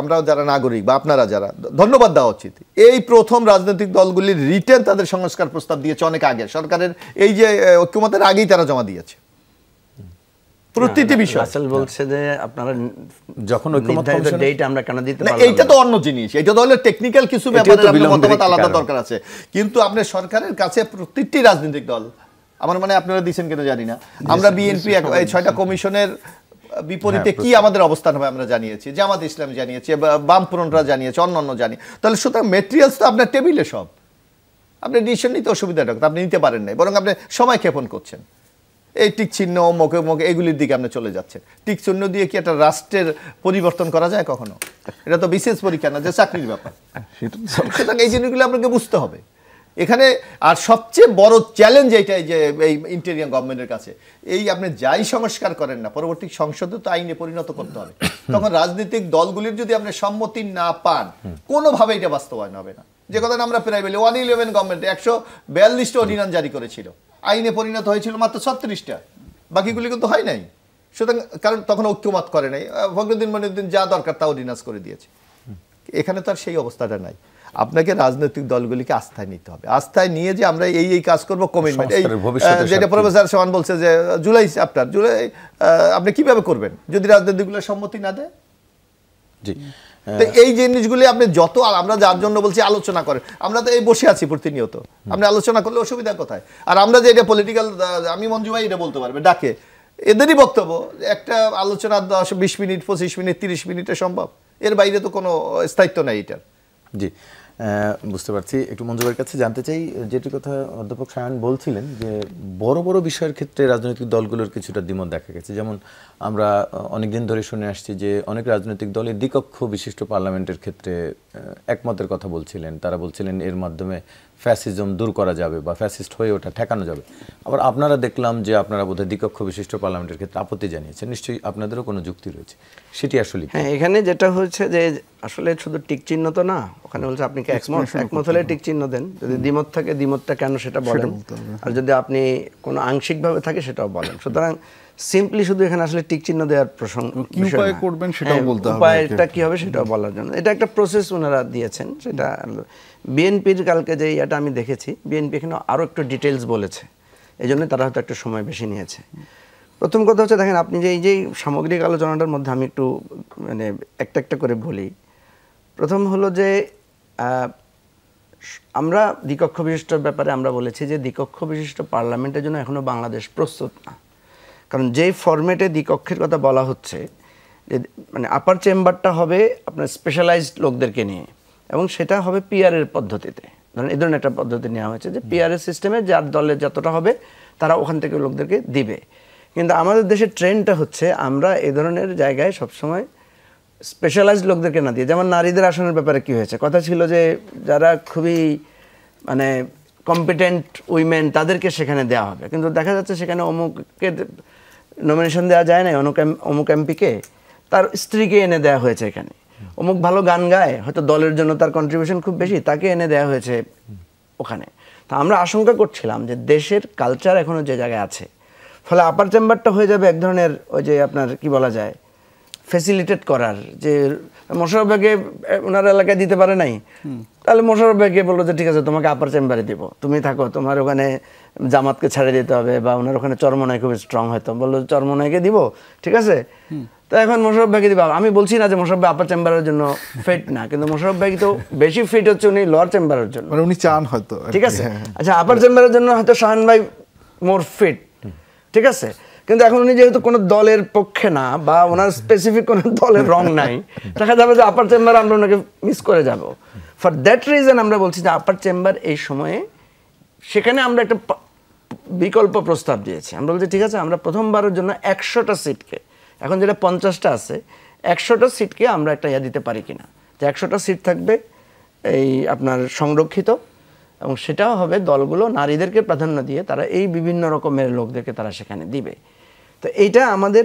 [SPEAKER 4] আমরা যারা নাগরিক বা আপনারা যারা, ধন্যবাদ দেওয়া উচিত। এই প্রথম রাজনৈতিক দলগুলির রিটেন তাদের সংস্কার প্রস্তাব দিয়েছে অনেক আগে, সরকারের এই যে ঐক্যমতের আগেই তারা জমা দিয়েছে প্রতিটি বিষয়।
[SPEAKER 2] রাসেল বলছে যে আপনারা
[SPEAKER 1] যখন ঐক্যমত
[SPEAKER 2] নির্ধারিত ডেট আমরা কেন দিতে
[SPEAKER 4] না,
[SPEAKER 2] পারলাম
[SPEAKER 4] এইটা
[SPEAKER 2] না?
[SPEAKER 4] তো অন্য জিনিস, এটা তো হলো টেকনিক্যাল কিছু
[SPEAKER 1] এটাও তো
[SPEAKER 4] ব্যাপারে আপনার
[SPEAKER 1] বিলম্বের
[SPEAKER 4] মতামত
[SPEAKER 1] একটি
[SPEAKER 4] আলাদা
[SPEAKER 1] কারণ।
[SPEAKER 4] দরকার আছে। কিন্তু আপনার সরকারের কাছে প্রতিটি রাজনৈতিক দল, আমার মানে আপনারা দিচ্ছেন কিনা জানি না, আমরা বিএনপি এই 6টা কমিশনের বিপরীতে কি আমাদের অবস্থান হবে আমরা জানিয়েছি, জামাত ইসলাম জানিয়েছে, বামপন্থীরা জানিয়েছে, অন্যান্য জানি। তাহলে সুতরাং মেটেরিয়ালস তো আপনার টেবিলে সব, আপনি ডিসিশন নিতে অসুবিধাটা আপনি নিতে পারেন নাই, বরং আপনি সময় ক্ষেপণ করছেন। এই টিক চিহ্ন অমুক অমুক এগুলির দিকে আপনি চলে যাচ্ছেন। টিক চিহ্ন দিয়ে কি একটা রাষ্ট্রের পরিবর্তন করা যায় কখনো? এটা তো বিশেষ পরীক্ষা না যে চাকরির ব্যাপার। সুতরাং এই জিনিসগুলো আপনাকে বুঝতে হবে এখানে। আর সবচেয়ে বড় চ্যালেঞ্জ এইটাই যে এই ইন্টেরিয়াম গভর্নমেন্টের কাছে, এই আপনি যাই সংস্কার করেন না, পরবর্তী সংসদে তো আইনে পরিণত করতে হবে। তখন রাজনৈতিক দলগুলির যদি আপনি সম্মতি না পান, কোনোভাবে এটা বাস্তবায়ন হবে না। যে কথা আমরা প্রায় বলি, 111 গভর্নমেন্ট 142টা অর্ডিন্যান্স জারি করেছিল, আইনে পরিণত হয়েছিল মাত্র 36টা, বাকিগুলি কিন্তু হয় নাই। সুতরাং কারণ তখন ঐক্যমত করে নাই, ফখরুদ্দিন মনিরুদ্দিন যা দরকার তা অর্ডিন্যান্স করে দিয়েছে। এখানে তো আর সেই অবস্থাটা নাই। আপনাকে রাজনৈতিক দলগুলিকে আস্থায় নিতে হবে, আস্থায় নিয়ে যে আমরা এই কাজ করবো, কমিটমেন্ট। এই যেটা প্রফেসর সোহান বলছে যে জুলাই চ্যাপ্টার, জুলাই আপনি কিভাবে করবেন যদি রাজনৈতিকগুলোর সম্মতি না দেয়?
[SPEAKER 1] জি,
[SPEAKER 4] তো এই জিনিসগুলি আপনি যত, আমরা যার জন্য বলছি আলোচনা করেন, আমরা তো এই বসে আছি প্রতিনিয়ত, আপনি আলোচনা করলে অসুবিধা কোথায়? আর আমরা যে এটা পলিটিক্যাল, আমি মঞ্জু ভাই এটা বলতে পারবে ডাকে, এদেরই বক্তব্য একটা আলোচনা 10-20 মিনিট 25 মিনিট 30 মিনিটে সম্ভব, এর বাইরে তো কোনো স্থায়িত্ব নাই এটার।
[SPEAKER 1] জি, বুঝতে পারছি। একটু মঞ্জুবের কাছে জানতে চাই, যেটি কথা অধ্যাপক সায়ন বলছিলেন যে বড় বড় বিষয়ের ক্ষেত্রে রাজনৈতিক দলগুলোর কিছুটা দ্বিমত দেখা গেছে। যেমন আমরা অনেকদিন ধরে শুনে আসছি যে অনেক রাজনৈতিক দলের দ্বিকক্ষ বিশিষ্ট পার্লামেন্টের ক্ষেত্রে একমতের কথা বলছিলেন। তারা বলছিলেন এর মাধ্যমে ফ্যাসিজম দূর করা যাবে বা ফ্যাসিস্ট হয়ে ওঠা ঠেকানো যাবে। আবার আপনারা দেখলাম যে আপনারা বোধহয় দ্বিকক্ষ বিশিষ্ট পার্লামেন্টের ক্ষেত্রে আপত্তি জানিয়েছেন। নিশ্চয়ই আপনাদেরও কোনো যুক্তি রয়েছে, সেটি আসলে কি?
[SPEAKER 2] হ্যাঁ, এখানে যেটা হচ্ছে যে আসলে শুধু টিক চিহ্ন তো না, ওখানে বলছে আপনি কি একমত হলে টিক চিহ্ন দেন, যদি দ্বিমত থাকে দ্বিমতটা কেন সেটা বলেন, আর যদি আপনি কোনো আংশিকভাবে থাকে সেটাও বলেন। সুতরাং সিম্পলি শুধু এখানে আসলে টিক চিহ্ন দেওয়ার প্রসঙ্গ,
[SPEAKER 3] কি উপায় করবেন সেটাও বলতে হবে,
[SPEAKER 2] উপায়টা কি হবে সেটাও বলার জন্য এটা একটা প্রসেস ওনারা দিয়েছেন। সেটা বিএনপির কালকে যে এটা আমি দেখেছি, বিএনপি এখানে আরও একটু ডিটেলস বলেছে, এই জন্য তারা হয়তো একটু সময় বেশি নিয়েছে। প্রথম কথা হচ্ছে, দেখেন আপনি যে এই যে সামগ্রিক আলোচনাটার মধ্যে আমি একটু মানে একটা একটা করে বলি। প্রথম হলো যে আমরা দ্বিকক্ষ বিশিষ্টর ব্যাপারে আমরা বলেছি যে দ্বিকক্ষ বিশিষ্ট পার্লামেন্টের জন্য এখনও বাংলাদেশ প্রস্তুত না। কারণ যেই ফরম্যাটে দ্বিকক্ষের কথা বলা হচ্ছে, যে মানে আপার চেম্বারটা হবে আপনার স্পেশালাইজড লোকদেরকে নিয়ে, এবং সেটা হবে পিআরের পদ্ধতিতে। ধরেন এই ধরনের একটা পদ্ধতি নেওয়া হয়েছে যে পিআরের সিস্টেমে যার দলের যতটা হবে তারা ওখান থেকে লোকদেরকে দিবে। কিন্তু আমাদের দেশের ট্রেন্ডটা হচ্ছে আমরা এই ধরনের জায়গায় সবসময় স্পেশালাইজড লোকদেরকে না দিয়ে, যেমন নারীদের আসনের ব্যাপারে কি হয়েছে, কথা ছিল যে যারা খুবই মানে কম্পিটেন্ট উইমেন তাদেরকে সেখানে দেওয়া হবে, কিন্তু দেখা যাচ্ছে সেখানে অমুককে নমিনেশন দেওয়া যায় না, অমুক এমপিকে তার স্ত্রীকে এনে দেওয়া হয়েছে এখানে, অমুক ভালো গান গায়, হয়তো দলের জন্য তার কন্ট্রিবিউশন খুব বেশি, তাকে এনে দেওয়া হয়েছে ওখানে। তা আমরা আশঙ্কা করছিলাম যে দেশের কালচার এখনও যে জায়গায় আছে, ফলে আপার চেম্বারটা হয়ে যাবে এক ধরনের ওই যে আপনার কি বলা যায় ফ্যাসিলিটেট করার, যে মোশাররফ ভাইকে ওনার এলাকায় দিতে পারে নাই, তাহলে মোশাররফ ভাইকে বললো যে ঠিক আছে তোমাকে আপার চেম্বারে দিব, তুমি থাকো, তোমার ওখানে জামাতকে ছাড়ে দিতে হবে, বা ওনার ওখানে চরমনাই খুব স্ট্রং হয়তো, বললো চরমনাইকে দিব, ঠিক আছে। তো এখন মোশাররফ ভাইকে দিব। আমি বলছি না যে মোশাররফ ভাই আপার চেম্বারের জন্য ফিট না, কিন্তু মোশাররফ ভাই তো বেশি ফিট হচ্ছে উনি লোয়ার চেম্বারের জন্য,
[SPEAKER 3] মানে উনি চান হয়তো,
[SPEAKER 2] ঠিক আছে। আচ্ছা, আপার চেম্বারের জন্য হয়তো শাহান ভাই মোর ফিট, ঠিক আছে, কিন্তু এখন উনি যেহেতু কোনো দলের পক্ষে না, বা ওনার স্পেসিফিক কোনো দলের রং নাই, দেখা যাবে যে আপার চেম্বার আমরা ওনাকে মিস করে যাব। ফর দ্যাট রিজন আমরা বলছি যে আপার চেম্বার এই সময়ে, সেখানে আমরা একটা বিকল্প প্রস্তাব দিয়েছি। আমরা বলছি ঠিক আছে, আমরা প্রথমবারের জন্য 100টা সিটকে, এখন যেটা 50টা আছে, 100টা সিটকে আমরা একটা দিতে পারি কিনা, যে 100টা সিট থাকবে এই আপনার সংরক্ষিত, এবং সেটাও হবে দলগুলো নারীদেরকে প্রাধান্য দিয়ে তারা এই বিভিন্ন রকমের লোকদেরকে তারা সেখানে দিবে। তো এইটা আমাদের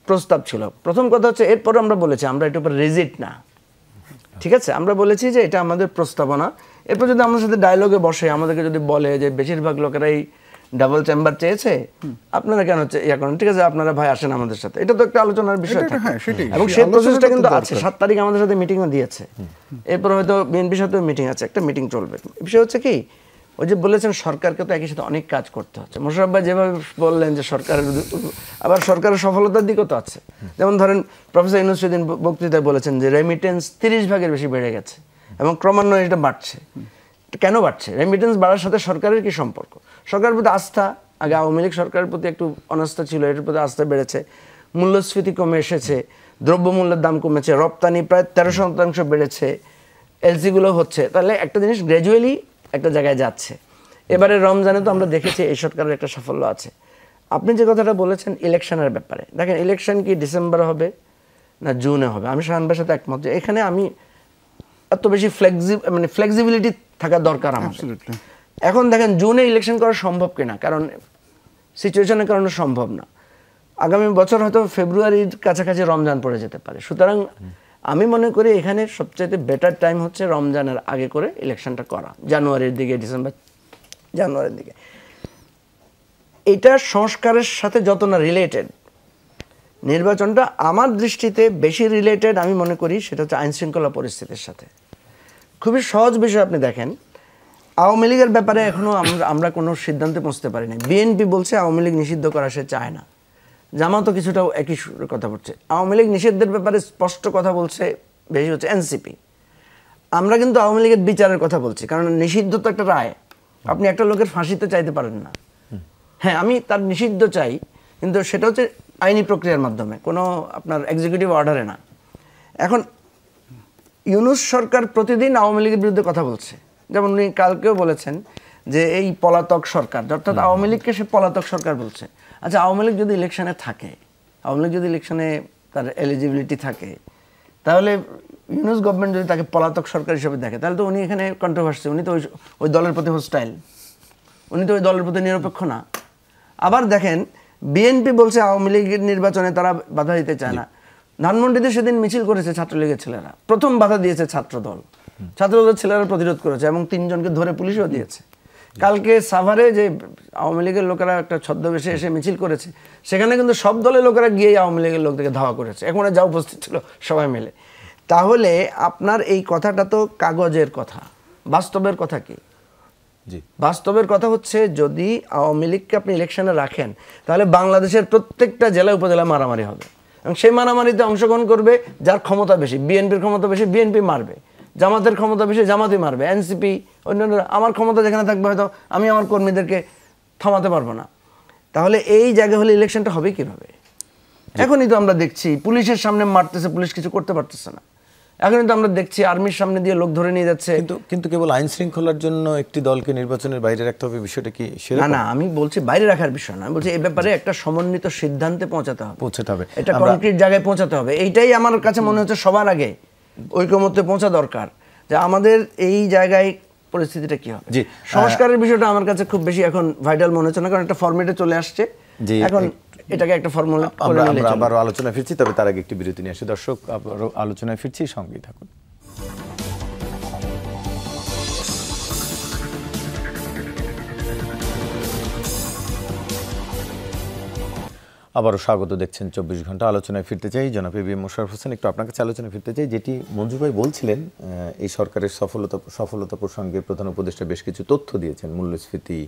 [SPEAKER 2] প্রস্তাব ছিল। প্রথম কথা হচ্ছে, এরপর আমরা বলেছি আমরা এটার উপর রিজিড না, ঠিক আছে, আমরা বলেছি যে এটা আমাদের প্রস্তাবনা। এরপর যদি আমাদের সাথে ডায়লগে বসে, আমাদেরকে যদি বলে যে বেশিরভাগ লোকেরাই ডাবল চেম্বার চেয়েছে, আপনারা কেন ইয়া করেন, ঠিক আছে আপনারা ভাই আসেন আমাদের সাথে, এটা তো একটা আলোচনার বিষয়
[SPEAKER 3] এটা,
[SPEAKER 2] থাকে।
[SPEAKER 3] হ্যাঁ, সেটাই।
[SPEAKER 2] এবং
[SPEAKER 3] সেই
[SPEAKER 2] সেই
[SPEAKER 3] আলোচনাটা
[SPEAKER 2] প্রসেসটা
[SPEAKER 3] তো
[SPEAKER 2] কিন্তু
[SPEAKER 3] দরকার।
[SPEAKER 2] আছে, 7 তারিখ আমাদের সাথে মিটিংও দিয়েছে, এরপর হয়তো বিএনপির সাথে মিটিং আছে, একটা মিটিং চলবে। বিষয় হচ্ছে কি, ওই যে বলেছেন সরকারকে তো একই সাথে অনেক কাজ করতে হচ্ছে। মোশাররফ ভাই যেভাবে বললেন যে সরকারের, আবার সরকারের সফলতার দিকও তো আছে। যেমন ধরেন প্রফেসর ইউনূস সেদিন বক্তৃতায় বলেছেন যে রেমিটেন্স 30 ভাগের বেশি বেড়ে গেছে এবং ক্রমান্বয়ে এটা বাড়ছে। কেন বাড়ছে? রেমিটেন্স বাড়ার সাথে সরকারের কি সম্পর্ক? সরকারের প্রতি আস্থা, আগে আওয়ামী লীগ সরকারের প্রতি একটু অনাস্থা ছিল, এটার প্রতি আস্থা বেড়েছে, মূল্যস্ফীতি কমে এসেছে, দ্রব্যমূল্যের দাম কমেছে, রপ্তানি প্রায় 13% বেড়েছে, এলসিগুলো হচ্ছে, তাহলে একটা জিনিস গ্র্যাজুয়ালি একটা জায়গায় যাচ্ছে। এবারে রমজানে তো আমরা দেখেছি এই সরকারের একটা সাফল্য আছে। আপনি যে কথাটা বলেছেন ইলেকশনের ব্যাপারে, দেখেন ইলেকশন কি ডিসেম্বরে হবে না জুনে হবে? আমি শাহান ভাইয়ের সাথে একমত যে এখানে আমি এত বেশি ফ্লেক্সিবিলিটি থাকা দরকার আমাদের। এখন দেখেন জুনে ইলেকশন করা সম্ভব কিনা, কারণ সিচুয়েশনের কারণে সম্ভব না। আগামী বছর হয়তো ফেব্রুয়ারির কাছাকাছি রমজান পড়ে যেতে পারে। সুতরাং আমি মনে করি এখানে সবচেয়ে বেটার টাইম হচ্ছে রমজানের আগে করে ইলেকশনটা করা, জানুয়ারির দিকে, ডিসেম্বর জানুয়ারির দিকে। এটা সংস্কারের সাথে যত না রিলেটেড, নির্বাচনটা আমার দৃষ্টিতে বেশি রিলেটেড আমি মনে করি সেটা হচ্ছে আইনশৃঙ্খলা পরিস্থিতির সাথে। খুবই সহজ বিষয়, আপনি দেখেন আওয়ামী লীগের ব্যাপারে এখনও আমরা কোনো সিদ্ধান্তে পৌঁছতে পারিনি। বিএনপি বলছে আওয়ামী লীগ নিষিদ্ধ করা সে চায় না, জামাতও কিছুটা একই কথা বলছে। আওয়ামী লীগ নিষিদ্ধের ব্যাপারে স্পষ্ট কথা বলছে বেশি হচ্ছে এনসিপি। আমরা কিন্তু আওয়ামী লীগের বিচারের কথা বলছি, কারণ নিষিদ্ধ তো একটা রায়, আপনি একটা লোকের ফাঁসিতে চাইতে পারেন না। হ্যাঁ, আমি তার নিষিদ্ধ চাই, কিন্তু সেটা হচ্ছে আইনি প্রক্রিয়ার মাধ্যমে, কোনো আপনার এক্সিকিউটিভ অর্ডারে না। এখন ইউনূস সরকার প্রতিদিন আওয়ামী লীগের বিরুদ্ধে কথা বলছে, যেমন উনি কালকেও বলেছেন যে এই পলাতক সরকার, অর্থাৎ আওয়ামী লীগকে সে পলাতক সরকার বলছে। আচ্ছা, আওয়ামী লীগ যদি ইলেকশনে থাকে, আওয়ামী লীগ যদি ইলেকশনে তার এলিজিবিলিটি থাকে, তাহলে ইউনূস গভর্নমেন্ট যদি তাকে পলাতক সরকার হিসেবে দেখে, তাহলে তো উনি এখানে কন্ট্রোভার্সি, উনি তো ওই দলের প্রতি হোস্টাইল, উনি তো ওই দলের প্রতি নিরপেক্ষ না। আবার দেখেন বিএনপি বলছে আওয়ামী লীগের নির্বাচনে তারা বাধা দিতে চায় না। ধানমন্ডিতে সেদিন মিছিল করেছে ছাত্রলীগের ছেলেরা, প্রথম বাধা দিয়েছে ছাত্রদল, ছাত্রদলের ছেলেরা প্রতিরোধ করেছে এবং 3 জনকে ধরে পুলিশও দিয়েছে। কালকে সাভারে যে আওয়ামী লীগের লোকেরা একটা ছদ্মবেশে এসে মিছিল করেছে, সেখানে কিন্তু সব দলের লোকেরা গিয়ে আওয়ামী লীগের লোকদেরকে ধাওয়া করেছে, এখন যা উপস্থিত ছিল সবাই মিলে। তাহলে আপনার এই কথাটা তো কাগজের কথা, বাস্তবের কথা কি? বাস্তবের কথা হচ্ছে যদি আওয়ামী লীগকে আপনি ইলেকশনে রাখেন, তাহলে বাংলাদেশের প্রত্যেকটা জেলা উপজেলা মারামারি হবে এবং সেই মারামারিতে অংশগ্রহণ করবে যার ক্ষমতা বেশি। বিএনপির ক্ষমতা বেশি, বিএনপি মারবে, জামাতের ক্ষমতা বেশি, জামাতই মারবে, এনসিপি, অন্যান্যরা। আমার ক্ষমতা যেখানে থাকবে হয়তো আমি আমার কর্মীদেরকে থামাতে পারবো না। তাহলে এই জায়গা হলে ইলেকশনটা হবে কিভাবে? এখনই তো আমরা দেখছি পুলিশের সামনে মারতেছে, পুলিশ কিছু করতে পারতেছে না। এখনই তো আমরা দেখছি আর্মির সামনে দিয়ে লোক ধরে নিয়ে যাচ্ছে।
[SPEAKER 1] কিন্তু কেবল আইন শৃঙ্খলার জন্য একটি দলকে নির্বাচনের বাইরে রাখতে হবে, বিষয়টা কি সেরকম?
[SPEAKER 2] না, আমি বলছি বাইরে রাখার বিষয় না, আমি বলছি এই ব্যাপারে একটা সমন্বিত সিদ্ধান্তে পৌঁছাতে হবে, এটা কনক্রিট জায়গায় পৌঁছাতে হবে। এইটাই আমার কাছে মনে হচ্ছে সবার আগে ঐকমত্যে পৌঁছা দরকার, যে আমাদের এই জায়গায় পরিস্থিতিটা কি হবে। সংস্কারের বিষয়টা আমার কাছে খুব বেশি এখন ভাইটাল মনে হচ্ছে না, কারণ একটা ফরম্যাটে চলে আসছে, এখন এটাকে একটা ফর্মুলা করে নিলে
[SPEAKER 1] আমরা আবারও আলোচনায় ফিরছি, তবে তার আগে একটি বিরতি নিয়ে আসি। দর্শক, আবারও আলোচনায় ফিরছি, সঙ্গেই থাকুন। আবারও স্বাগত, দেখছেন 24 ঘন্টা। আলোচনায় ফিরতে চাই, জনাব এবিএম মোশাররফ হোসেন, একটু আপনার কাছে আলোচনায় ফিরতে চাই। যেটি মঞ্জু ভাই বলছিলেন, এই সরকারের সফলতা প্রসঙ্গে প্রধান উপদেষ্টা বেশ কিছু তথ্য দিয়েছেন, মূল্যস্ফীতি,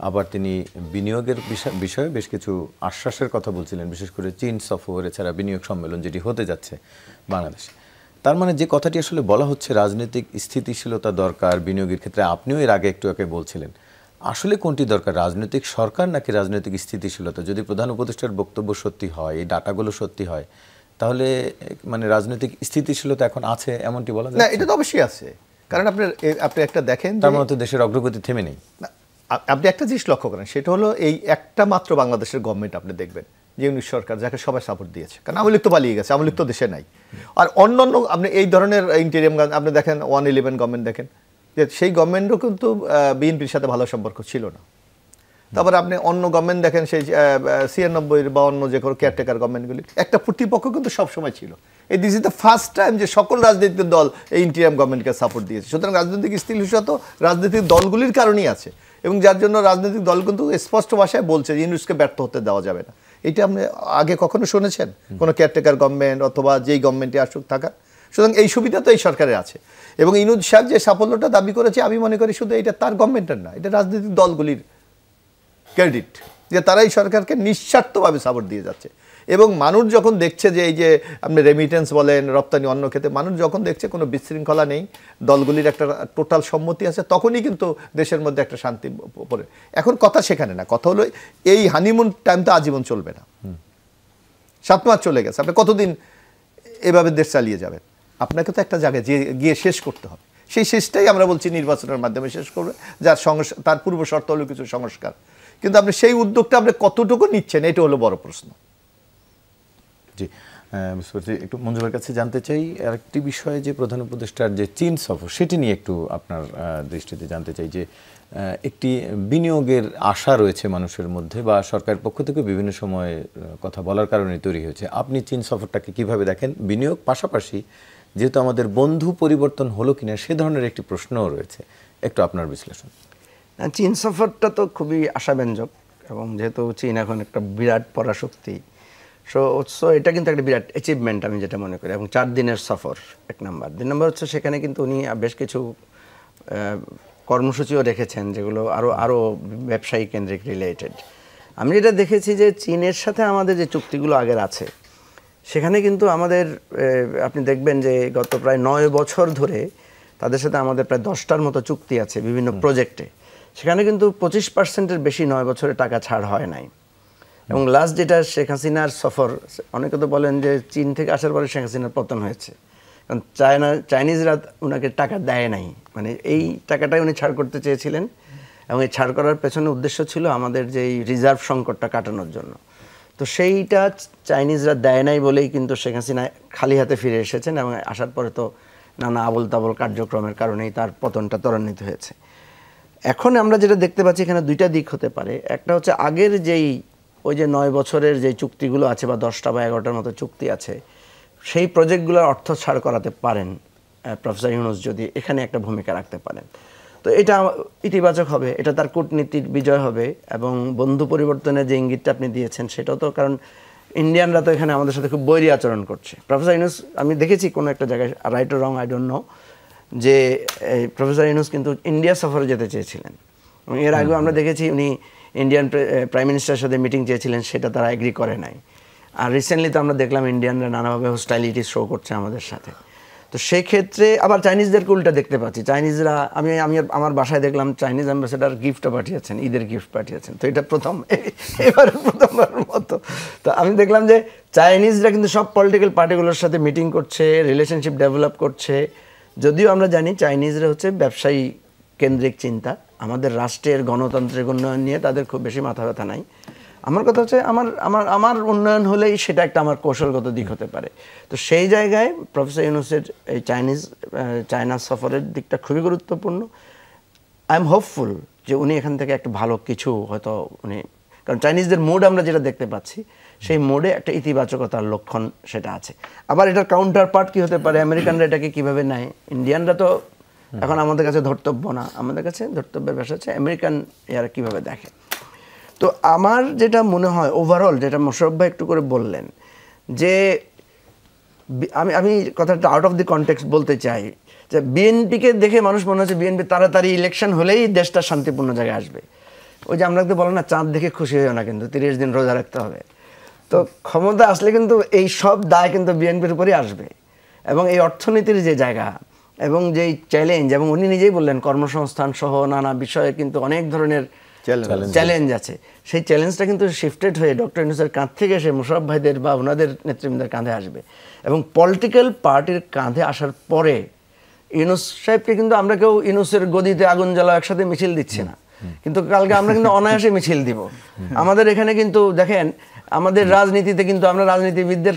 [SPEAKER 1] আবার তিনি বিনিয়োগের বিষয়ে বেশ কিছু আশ্বাসের কথা বলছিলেন, বিশেষ করে চীন সফর, এছাড়া বিনিয়োগ সম্মেলন যেটি হতে যাচ্ছে বাংলাদেশে। তার মানে যে কথাটি আসলে বলা হচ্ছে, রাজনৈতিক স্থিতিশীলতা দরকার বিনিয়োগের ক্ষেত্রে, আপনিও এর আগে একটু বলছিলেন, আসলে কোনটি দরকার, রাজনৈতিক সরকার নাকি রাজনৈতিক স্থিতিশীলতা? যদি প্রধান উপদেষ্টার বক্তব্য সত্যি হয়, এই ডাটাগুলো সত্যি হয়, তাহলে মানে রাজনৈতিক স্থিতিশীলতা এখন আছে এমনটি বলা যায়
[SPEAKER 4] না? এটা তো অবশ্যই আছে, কারণ আপনি একটা দেখেন,
[SPEAKER 1] তার মধ্যে দেশের অগ্রগতি থেমে নেই।
[SPEAKER 4] আপনি একটা জিনিস লক্ষ্য করেন, সেটা হলো এই একটা মাত্র বাংলাদেশের গভর্নমেন্ট আপনি দেখবেন যে ইউনিট সরকার, যাকে সবাই সাপোর্ট দিয়েছে, কারণ আওয়ামী লীগ তো পালিয়ে গেছে, আওয়ামী লীগ তো দেশে নাই। আর অন্যান্য আপনি এই ধরনের ইন্টেরিয়াম আপনি দেখেন, 111 গভর্নমেন্ট দেখেন, যে সেই গভর্নমেন্টও কিন্তু বিএনপির সাথে ভালো সম্পর্ক ছিল না। তারপরে আপনি অন্য গভর্নমেন্ট দেখেন, সেই 96 বা অন্য যে কোনো কেয়ারটেকার গভর্নমেন্টগুলি, একটা প্রতিপক্ষ কিন্তু সবসময় ছিল। এই this is the first time যে সকল রাজনৈতিক দল এই ইন্টেরিয়াম গভর্নমেন্টকে সাপোর্ট দিয়েছে। সুতরাং রাজনৈতিক স্থিতিশীলতা রাজনৈতিক দলগুলির কারণেই আছে। এবং যার জন্য রাজনৈতিক দল কিন্তু স্পষ্ট ভাষায় বলছে যে ইউনূসকে ব্যর্থ হতে দেওয়া যাবে না। এটা আপনি আগে কখনো শুনেছেন কোনো কেয়ারটেকার গভর্নমেন্ট অথবা যেই গভর্নমেন্টে আসুক থাকা? সুতরাং এই সুবিধা তো এই সরকারের আছে। এবং ইউনূস সাহেব যে সাফল্যটা দাবি করেছে, আমি মনে করি শুধু এটা তার গভর্নমেন্টের না, এটা রাজনৈতিক দলগুলির ক্রেডিট, যে তারা এই সরকারকে নিঃস্বার্থভাবে সাপোর্ট দিয়ে যাচ্ছে। এবং মানুষ যখন দেখছে যে এই যে আপনি রেমিটেন্স বলেন, রপ্তানি, অন্য ক্ষেত্রে মানুষ যখন দেখছে কোনো বিশৃঙ্খলা নেই, দলগুলির একটা টোটাল সম্মতি আছে, তখনই কিন্তু দেশের মধ্যে একটা শান্তি পড়ে। এখন কথা সেখানে না, কথা হলো এই হানিমুন টাইম তো আজীবন চলবে না। 7 মাস চলে গেছে, আপনি কতদিন এভাবে দেশ চালিয়ে যাবেন? আপনাকে তো একটা জায়গায় গিয়ে শেষ করতে হবে। সেই শেষটাই আমরা বলছি নির্বাচনের মাধ্যমে শেষ করবে, যার তার পূর্ব শর্ত হলো কিছু সংস্কার। কিন্তু আপনি সেই উদ্যোগটা আপনি কতটুকু নিচ্ছেন, এটা হলো বড় প্রশ্ন।
[SPEAKER 1] জি, বুঝতে পারছি। একটু মঞ্জুরের কাছে জানতে চাই আরেকটি বিষয়ে, যে প্রধান উপদেষ্টার যে চীন সফর, সেটি নিয়ে একটু আপনার দৃষ্টিতে জানতে চাই। যে একটি বিনিয়োগের আশা রয়েছে মানুষের মধ্যে, বা সরকারের পক্ষ থেকে বিভিন্ন সময় কথা বলার কারণে তৈরি হয়েছে। আপনি চীন সফরটাকে কিভাবে দেখেন? বিনিয়োগ পাশাপাশি যেহেতু আমাদের বন্ধু পরিবর্তন হলো কিনা, সে ধরনের একটি প্রশ্নও রয়েছে, একটু আপনার বিশ্লেষণ।
[SPEAKER 2] চীন সফরটা তো খুবই আশাব্যঞ্জক, এবং যেহেতু চীন এখন একটা বিরাট পরাশক্তি, সো এটা কিন্তু একটা বিরাট অ্যাচিভমেন্ট আমি যেটা মনে করি। এবং 4 দিনের সফর, 1 নাম্বার। 2 নম্বর হচ্ছে সেখানে কিন্তু উনি বেশ কিছু কর্মসূচিও রেখেছেন, যেগুলো আরও ব্যবসায়ী কেন্দ্রিক রিলেটেড। আমি যেটা দেখেছি যে চীনের সাথে আমাদের যে চুক্তিগুলো আগের আছে, সেখানে কিন্তু আমাদের আপনি দেখবেন যে গত প্রায় 9 বছর ধরে তাদের সাথে আমাদের প্রায় 10টার মতো চুক্তি আছে বিভিন্ন প্রজেক্টে। সেখানে কিন্তু 25%-এর বেশি 9 বছরে টাকা ছাড় হয় নাই। এবং লাস্ট যেটা শেখ হাসিনার সফর, অনেকে তো বলেন যে চীন থেকে আসার পরে শেখ হাসিনার পতন হয়েছে, কারণ চাইনিজরা ওনাকে টাকা দেয় নাই। মানে এই টাকাটাই উনি ছাড় করতে চেয়েছিলেন, এবং এই ছাড় করার পেছনে উদ্দেশ্য ছিল আমাদের যেই রিজার্ভ সংকটটা কাটানোর জন্য। তো সেইটা চাইনিজরা দেয় নাই বলেই কিন্তু শেখ হাসিনা খালি হাতে ফিরে এসেছেন, এবং আসার পরে তো নানা আবল তাবল কার্যক্রমের কারণেই তার পতনটা ত্বরান্বিত হয়েছে। এখন আমরা যেটা দেখতে পাচ্ছি, এখানে 2টা দিক হতে পারে। একটা হচ্ছে আগের যেই ওই যে 9 বছরের যে চুক্তিগুলো আছে, বা 10টা বা 11টার মতো চুক্তি আছে, সেই প্রজেক্টগুলোর অর্থ ছাড় করাতে পারেন প্রফেসর ইউনূস, যদি এখানে একটা ভূমিকা রাখতে পারেন, তো এটা ইতিবাচক হবে, এটা তার কূটনীতির বিজয় হবে। এবং বন্ধু পরিবর্তনের যে ইঙ্গিতটা আপনি দিয়েছেন, সেটাও তো, কারণ ইন্ডিয়ানরা তো এখানে আমাদের সাথে খুব বৈরী আচরণ করছে। প্রফেসর ইউনূস, আমি দেখেছি কোনো একটা জায়গায়, right or wrong I don't know, যে প্রফেসর ইউনূস কিন্তু ইন্ডিয়া সফরে যেতে চেয়েছিলেন। এর আগেও আমরা দেখেছি উনি ইন্ডিয়ান প্রাইম মিনিস্টারের সাথে মিটিং চেয়েছিলেন, সেটা তারা এগ্রি করে নাই। আর রিসেন্টলি তো আমরা দেখলাম ইন্ডিয়ানরা নানাভাবে হোস্টাইলিটি শো করছে আমাদের সাথে। তো সেই ক্ষেত্রে আবার চাইনিজদেরকে উল্টা দেখতে পাচ্ছি। চাইনিজরা, আমি আমার বাসায় দেখলাম চাইনিজ অ্যাম্বাসেডার গিফটও পাঠিয়েছেন, ঈদের গিফট পাঠিয়েছেন। তো এটা এবারের প্রথমবারের মতো। তো আমি দেখলাম যে চাইনিজরা কিন্তু সব পলিটিক্যাল পার্টিগুলোর সাথে মিটিং করছে, রিলেশনশিপ ডেভেলপ করছে। যদিও আমরা জানি চাইনিজরা হচ্ছে ব্যবসায়ী কেন্দ্রিক চিন্তা, আমাদের রাষ্ট্রের গণতান্ত্রিক উন্নয়ন নিয়ে তাদের খুব বেশি মাথা ব্যথা নাই। আমার কথা হচ্ছে আমার উন্নয়ন হলেই সেটা একটা আমার কৌশলগত দিক হতে পারে। তো সেই জায়গায় প্রফেসর ইউনূসের এই চায়না সফরের দিকটা খুবই গুরুত্বপূর্ণ। আই এম হোপফুল যে উনি এখান থেকে একটা ভালো কিছু হয়তো উনি, কারণ চাইনিজদের মোড আমরা যেটা দেখতে পাচ্ছি, সেই মোডে একটা ইতিবাচকতার লক্ষণ সেটা আছে। আবার এটার কাউন্টার পার্ট কী হতে পারে, আমেরিকানরা এটাকে কীভাবে নেয়, ইন্ডিয়ানরা তো এখন আমাদের কাছে ধর্তব্য না, আমাদের কাছে ধর্তব্যের বিষয় হচ্ছে আমেরিকান এরা কীভাবে দেখে। তো আমার যেটা মনে হয় ওভারঅল, যেটা মোশাররফ ভাই একটু করে বললেন, যে আমি কথাটা আউট অফ দি কনটেক্সট বলতে চাই, যে বিএনপিকে দেখে মানুষ মনে হচ্ছে বিএনপি তাড়াতাড়ি ইলেকশন হলেই দেশটা শান্তিপূর্ণ জায়গায় আসবে। ওই যে আমরা তো বলো না, চাঁদ দেখে খুশি হয়েও না, কিন্তু 30 দিন রোজা রাখতে হবে। তো ক্ষমতা আসলে কিন্তু এই সব দায় কিন্তু বিএনপির উপরই আসবে। এবং এই অর্থনীতির যে জায়গা এবং যেই চ্যালেঞ্জ, এবং উনি নিজেই বললেন কর্মসংস্থান সহ নানা বিষয়ে কিন্তু অনেক ধরনের চ্যালেঞ্জ আছে, সেই চ্যালেঞ্জটা কিন্তু শিফটেড হয়ে ডক্টর ইউনূসের কাঁধ থেকে এসে মোশাররফ ভাইদের বা ওনাদের নেতৃবৃন্দের কাঁধে আসবে। এবং পলিটিক্যাল পার্টির কাঁধে আসার পরে ইউনূস সাহেবকে কিন্তু আমরা কেউ ইউনূসের গদিতে আগুন জ্বালাও একসাথে মিছিল দিচ্ছি না, কিন্তু কালকে আমরা কিন্তু অনায়াসে মিছিল দিব। আমাদের এখানে কিন্তু দেখেন, আমাদের রাজনীতিতে কিন্তু আমরা রাজনীতিবিদদের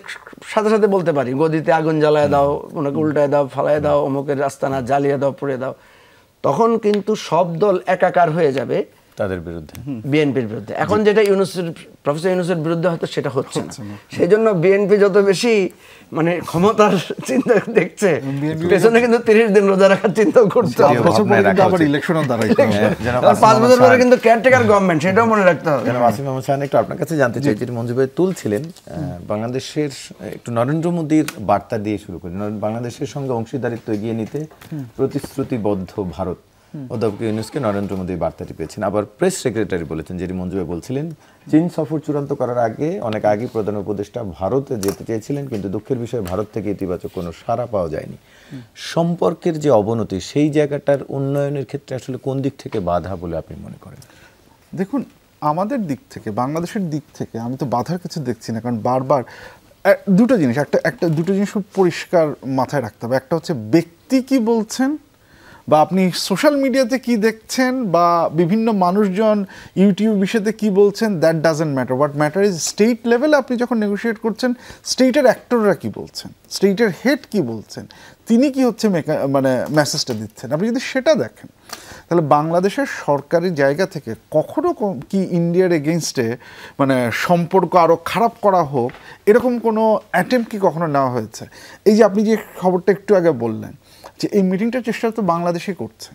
[SPEAKER 2] সাথে সাথে বলতে পারি গদিতে আগুন জ্বালায় দাও, ওনাকে উল্টায় দাও, ফালায় দাও, অমুকের রাস্তানা জ্বালিয়ে দাও, পুড়ে দাও। তখন কিন্তু সব দল একাকার হয়ে যাবে
[SPEAKER 1] তাদের বিরুদ্ধে।
[SPEAKER 2] বিএনপির বিরুদ্ধে। এখন যেটা প্রফেসর ইউনূসের বিরুদ্ধে হয়তো সেটা হচ্ছে না, সেই জন্য বিএনপি যত বেশি মানে ক্ষমতার চিন্তা দেখছে, পেছনে কিন্তু 30 দিন রোজা রাখার চিন্তাও করছে।
[SPEAKER 3] 5 বছর পরে কিন্তু আবার ইলেকশনও দাঁড়াইতে হবে।
[SPEAKER 2] 5 বছর পরে কিন্তু কেয়ারটেকার গভর্নমেন্ট, সেটাও মনে রাখতে হবে।
[SPEAKER 1] আসিফ মাহমুদ খান, একটু আপনার কাছে জানতে চাই, যেটি মঞ্জু ভাই তুলছিলেন, বাংলাদেশের একটু নরেন্দ্র মোদীর বার্তা দিয়ে শুরু করি। বাংলাদেশের সঙ্গে অংশীদারিত্ব এগিয়ে নিতে প্রতিশ্রুতিবদ্ধ ভারত, অধ্যাপক ইউনূসকে নরেন্দ্র মোদী বার্তাটি পেয়েছেন। আবার প্রেস সেক্রেটারি বলেছেন, যেটি মঞ্জু ভাই বলছিলেন, চীন সফর চূড়ান্ত করার আগে অনেক আগে প্রধান উপদেষ্টা ভারতে যেতে চেয়েছিলেন, কিন্তু দুঃখের বিষয় ভারত থেকে ইতিবাচক কোনো সাড়া পাওয়া যায়নি। সম্পর্কের যে অবনতি, সেই জায়গাটার উন্নয়নের ক্ষেত্রে আসলে কোন দিক থেকে বাধা বলে আপনি মনে করেন?
[SPEAKER 3] দেখুন, আমাদের দিক থেকে, বাংলাদেশের দিক থেকে আমি তো বাধার কিছু দেখছি না, কারণ বারবার দুটো জিনিস, দুটো জিনিস খুব পরিষ্কার মাথায় রাখতে হবে। একটা হচ্ছে ব্যক্তি কি বলছেন, বা আপনি সোশ্যাল মিডিয়াতে কি দেখছেন, বা বিভিন্ন মানুষজন ইউটিউব বিষয়তে কি বলছেন, that doesn't matter. What matter is state লেভেলে আপনি যখন নেগোশিয়েট করছেন, স্টেটের অ্যাক্টররা কি বলছেন, স্টেটের হেড কি বলছেন, তিনি কি হচ্ছে মানে মেসেজটা দিচ্ছেন। আপনি যদি সেটা দেখেন, তাহলে বাংলাদেশের সরকারি জায়গা থেকে কখনো কি ইন্ডিয়ার এগেনস্টে মানে সম্পর্ক আরও খারাপ করা হোক, এরকম কোনো অ্যাটেম্প কি কখনো নেওয়া হয়েছে? এই যে আপনি যে খবরটা একটু আগে বললেন, যে এই মিটিংটার চেষ্টা তো বাংলাদেশই করছে,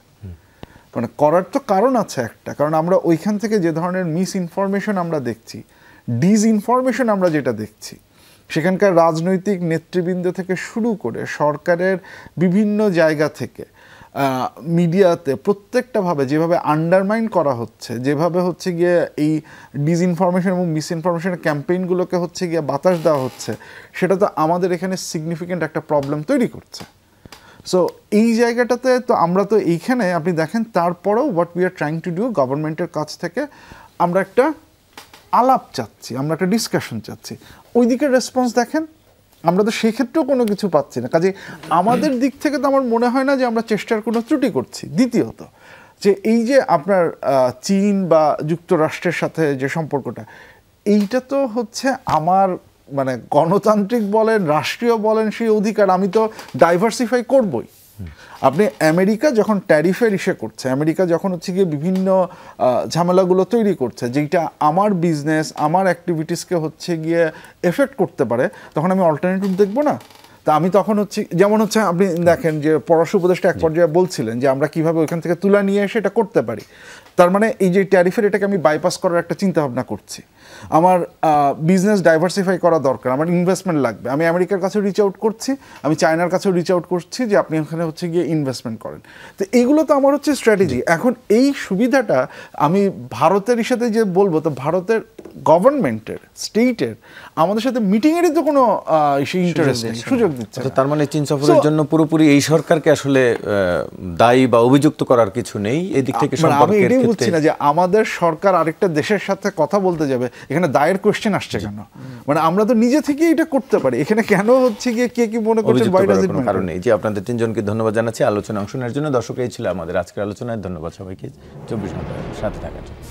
[SPEAKER 3] মানে করার তো কারণ আছে একটা, কারণ আমরা ওইখান থেকে যে ধরনের মিস ইনফরমেশন আমরা দেখছি, ডিসইনফরমেশন আমরা যেটা দেখছি, সেখানকার রাজনৈতিক নেতৃবৃন্দ থেকে শুরু করে সরকারের বিভিন্ন জায়গা থেকে মিডিয়াতে প্রত্যেকটাভাবে যেভাবে আন্ডারমাইন করা হচ্ছে, যেভাবে হচ্ছে গিয়ে এই ডিসইনফরমেশন এবং মিসইনফরমেশনের ক্যাম্পেইনগুলোকে হচ্ছে গিয়ে বাতাস দেওয়া হচ্ছে, সেটা তো আমাদের এখানে সিগনিফিক্যান্ট একটা প্রবলেম তৈরি করছে। সো এই জায়গাটাতে তো আমরা তো এইখানে আপনি দেখেন, তারপরেও what we are trying to do, গভর্নমেন্টের কাছ থেকে আমরা একটা আলাপ চাচ্ছি, আমরা একটা ডিসকাশন চাচ্ছি। ওই দিকের রেসপন্স দেখেন, আমরা তো সেই ক্ষেত্রেও কোনো কিছু পাচ্ছি না। কাজে আমাদের দিক থেকে তো আমার মনে হয় না যে আমরা চেষ্টার কোনো ত্রুটি করছি। দ্বিতীয়ত, যে এই যে আপনার চীন বা যুক্তরাষ্ট্রের সাথে যে সম্পর্কটা, এইটা তো হচ্ছে আমার মানে গণতান্ত্রিক বলেন, রাষ্ট্রীয় বলেন, সেই অধিকার আমি তো ডাইভার্সিফাই করবই। আপনি আমেরিকা যখন ট্যারিফের ইসে করছে, আমেরিকা যখন হচ্ছে গিয়ে বিভিন্ন ঝামেলাগুলো তৈরি করছে, যেটা আমার বিজনেস, আমার অ্যাক্টিভিটিসকে হচ্ছে গিয়ে এফেক্ট করতে পারে, তখন আমি অল্টারনেটিভ দেখবো না? তা আমি তখন হচ্ছে, যেমন হচ্ছে আপনি দেখেন যে পররাষ্ট্র উপদেষ্টা এক পর্যায়ে বলছিলেন যে আমরা কীভাবে ওইখান থেকে তুলা নিয়ে এসে এটা করতে পারি। তার মানে এই যে ট্যারিফের এটাকে আমি বাইপাস করার একটা চিন্তাভাবনা করছি। আমার বিজনেস ডাইভার্সিফাই করা দরকার, আমার ইনভেস্টমেন্ট লাগবে। আমি আমেরিকার কাছেও রিচ আউট করছি, আমি চায়নার কাছেও রিচ আউট করছি যে আপনি ওখানে হচ্ছে গিয়ে ইনভেস্টমেন্ট করেন। তো এইগুলো তো আমার হচ্ছে স্ট্র্যাটেজি। এখন এই সুবিধাটা আমি ভারতের সাথে যে বলবো, তো ভারতের গভর্নমেন্টের, স্টেটের আমাদের সাথে মিটিংয়েরই তো কোনো ইন্টারেস্ট নেই, সুযোগ দিচ্ছে না।
[SPEAKER 1] তার মানে চীন সফরের জন্য পুরোপুরি এই সরকারকে আসলে দায়ী বা অভিযুক্ত করার কিছু নেই এদিক থেকে।
[SPEAKER 3] আমি এটাই বুঝছি না যে আমাদের সরকার আরেকটা দেশের সাথে কথা বলতে যাবে, এখানে দায়ের কোশ্চেন আসছে কেন? মানে আমরা তো নিজে থেকে এটা করতে পারি, এখানে কেন হচ্ছে গিয়ে কে কি মনে করছেন
[SPEAKER 1] কোনো কারণ নেই। যে আপনাদের তিনজনকে ধন্যবাদ জানাচ্ছি আলোচনা অংশ নেওয়ার জন্য। দর্শক, এই ছিল আমাদের আজকের আলোচনায়। ধন্যবাদ সবাইকে 24 ঘন্টার সাথে থাকার জন্য।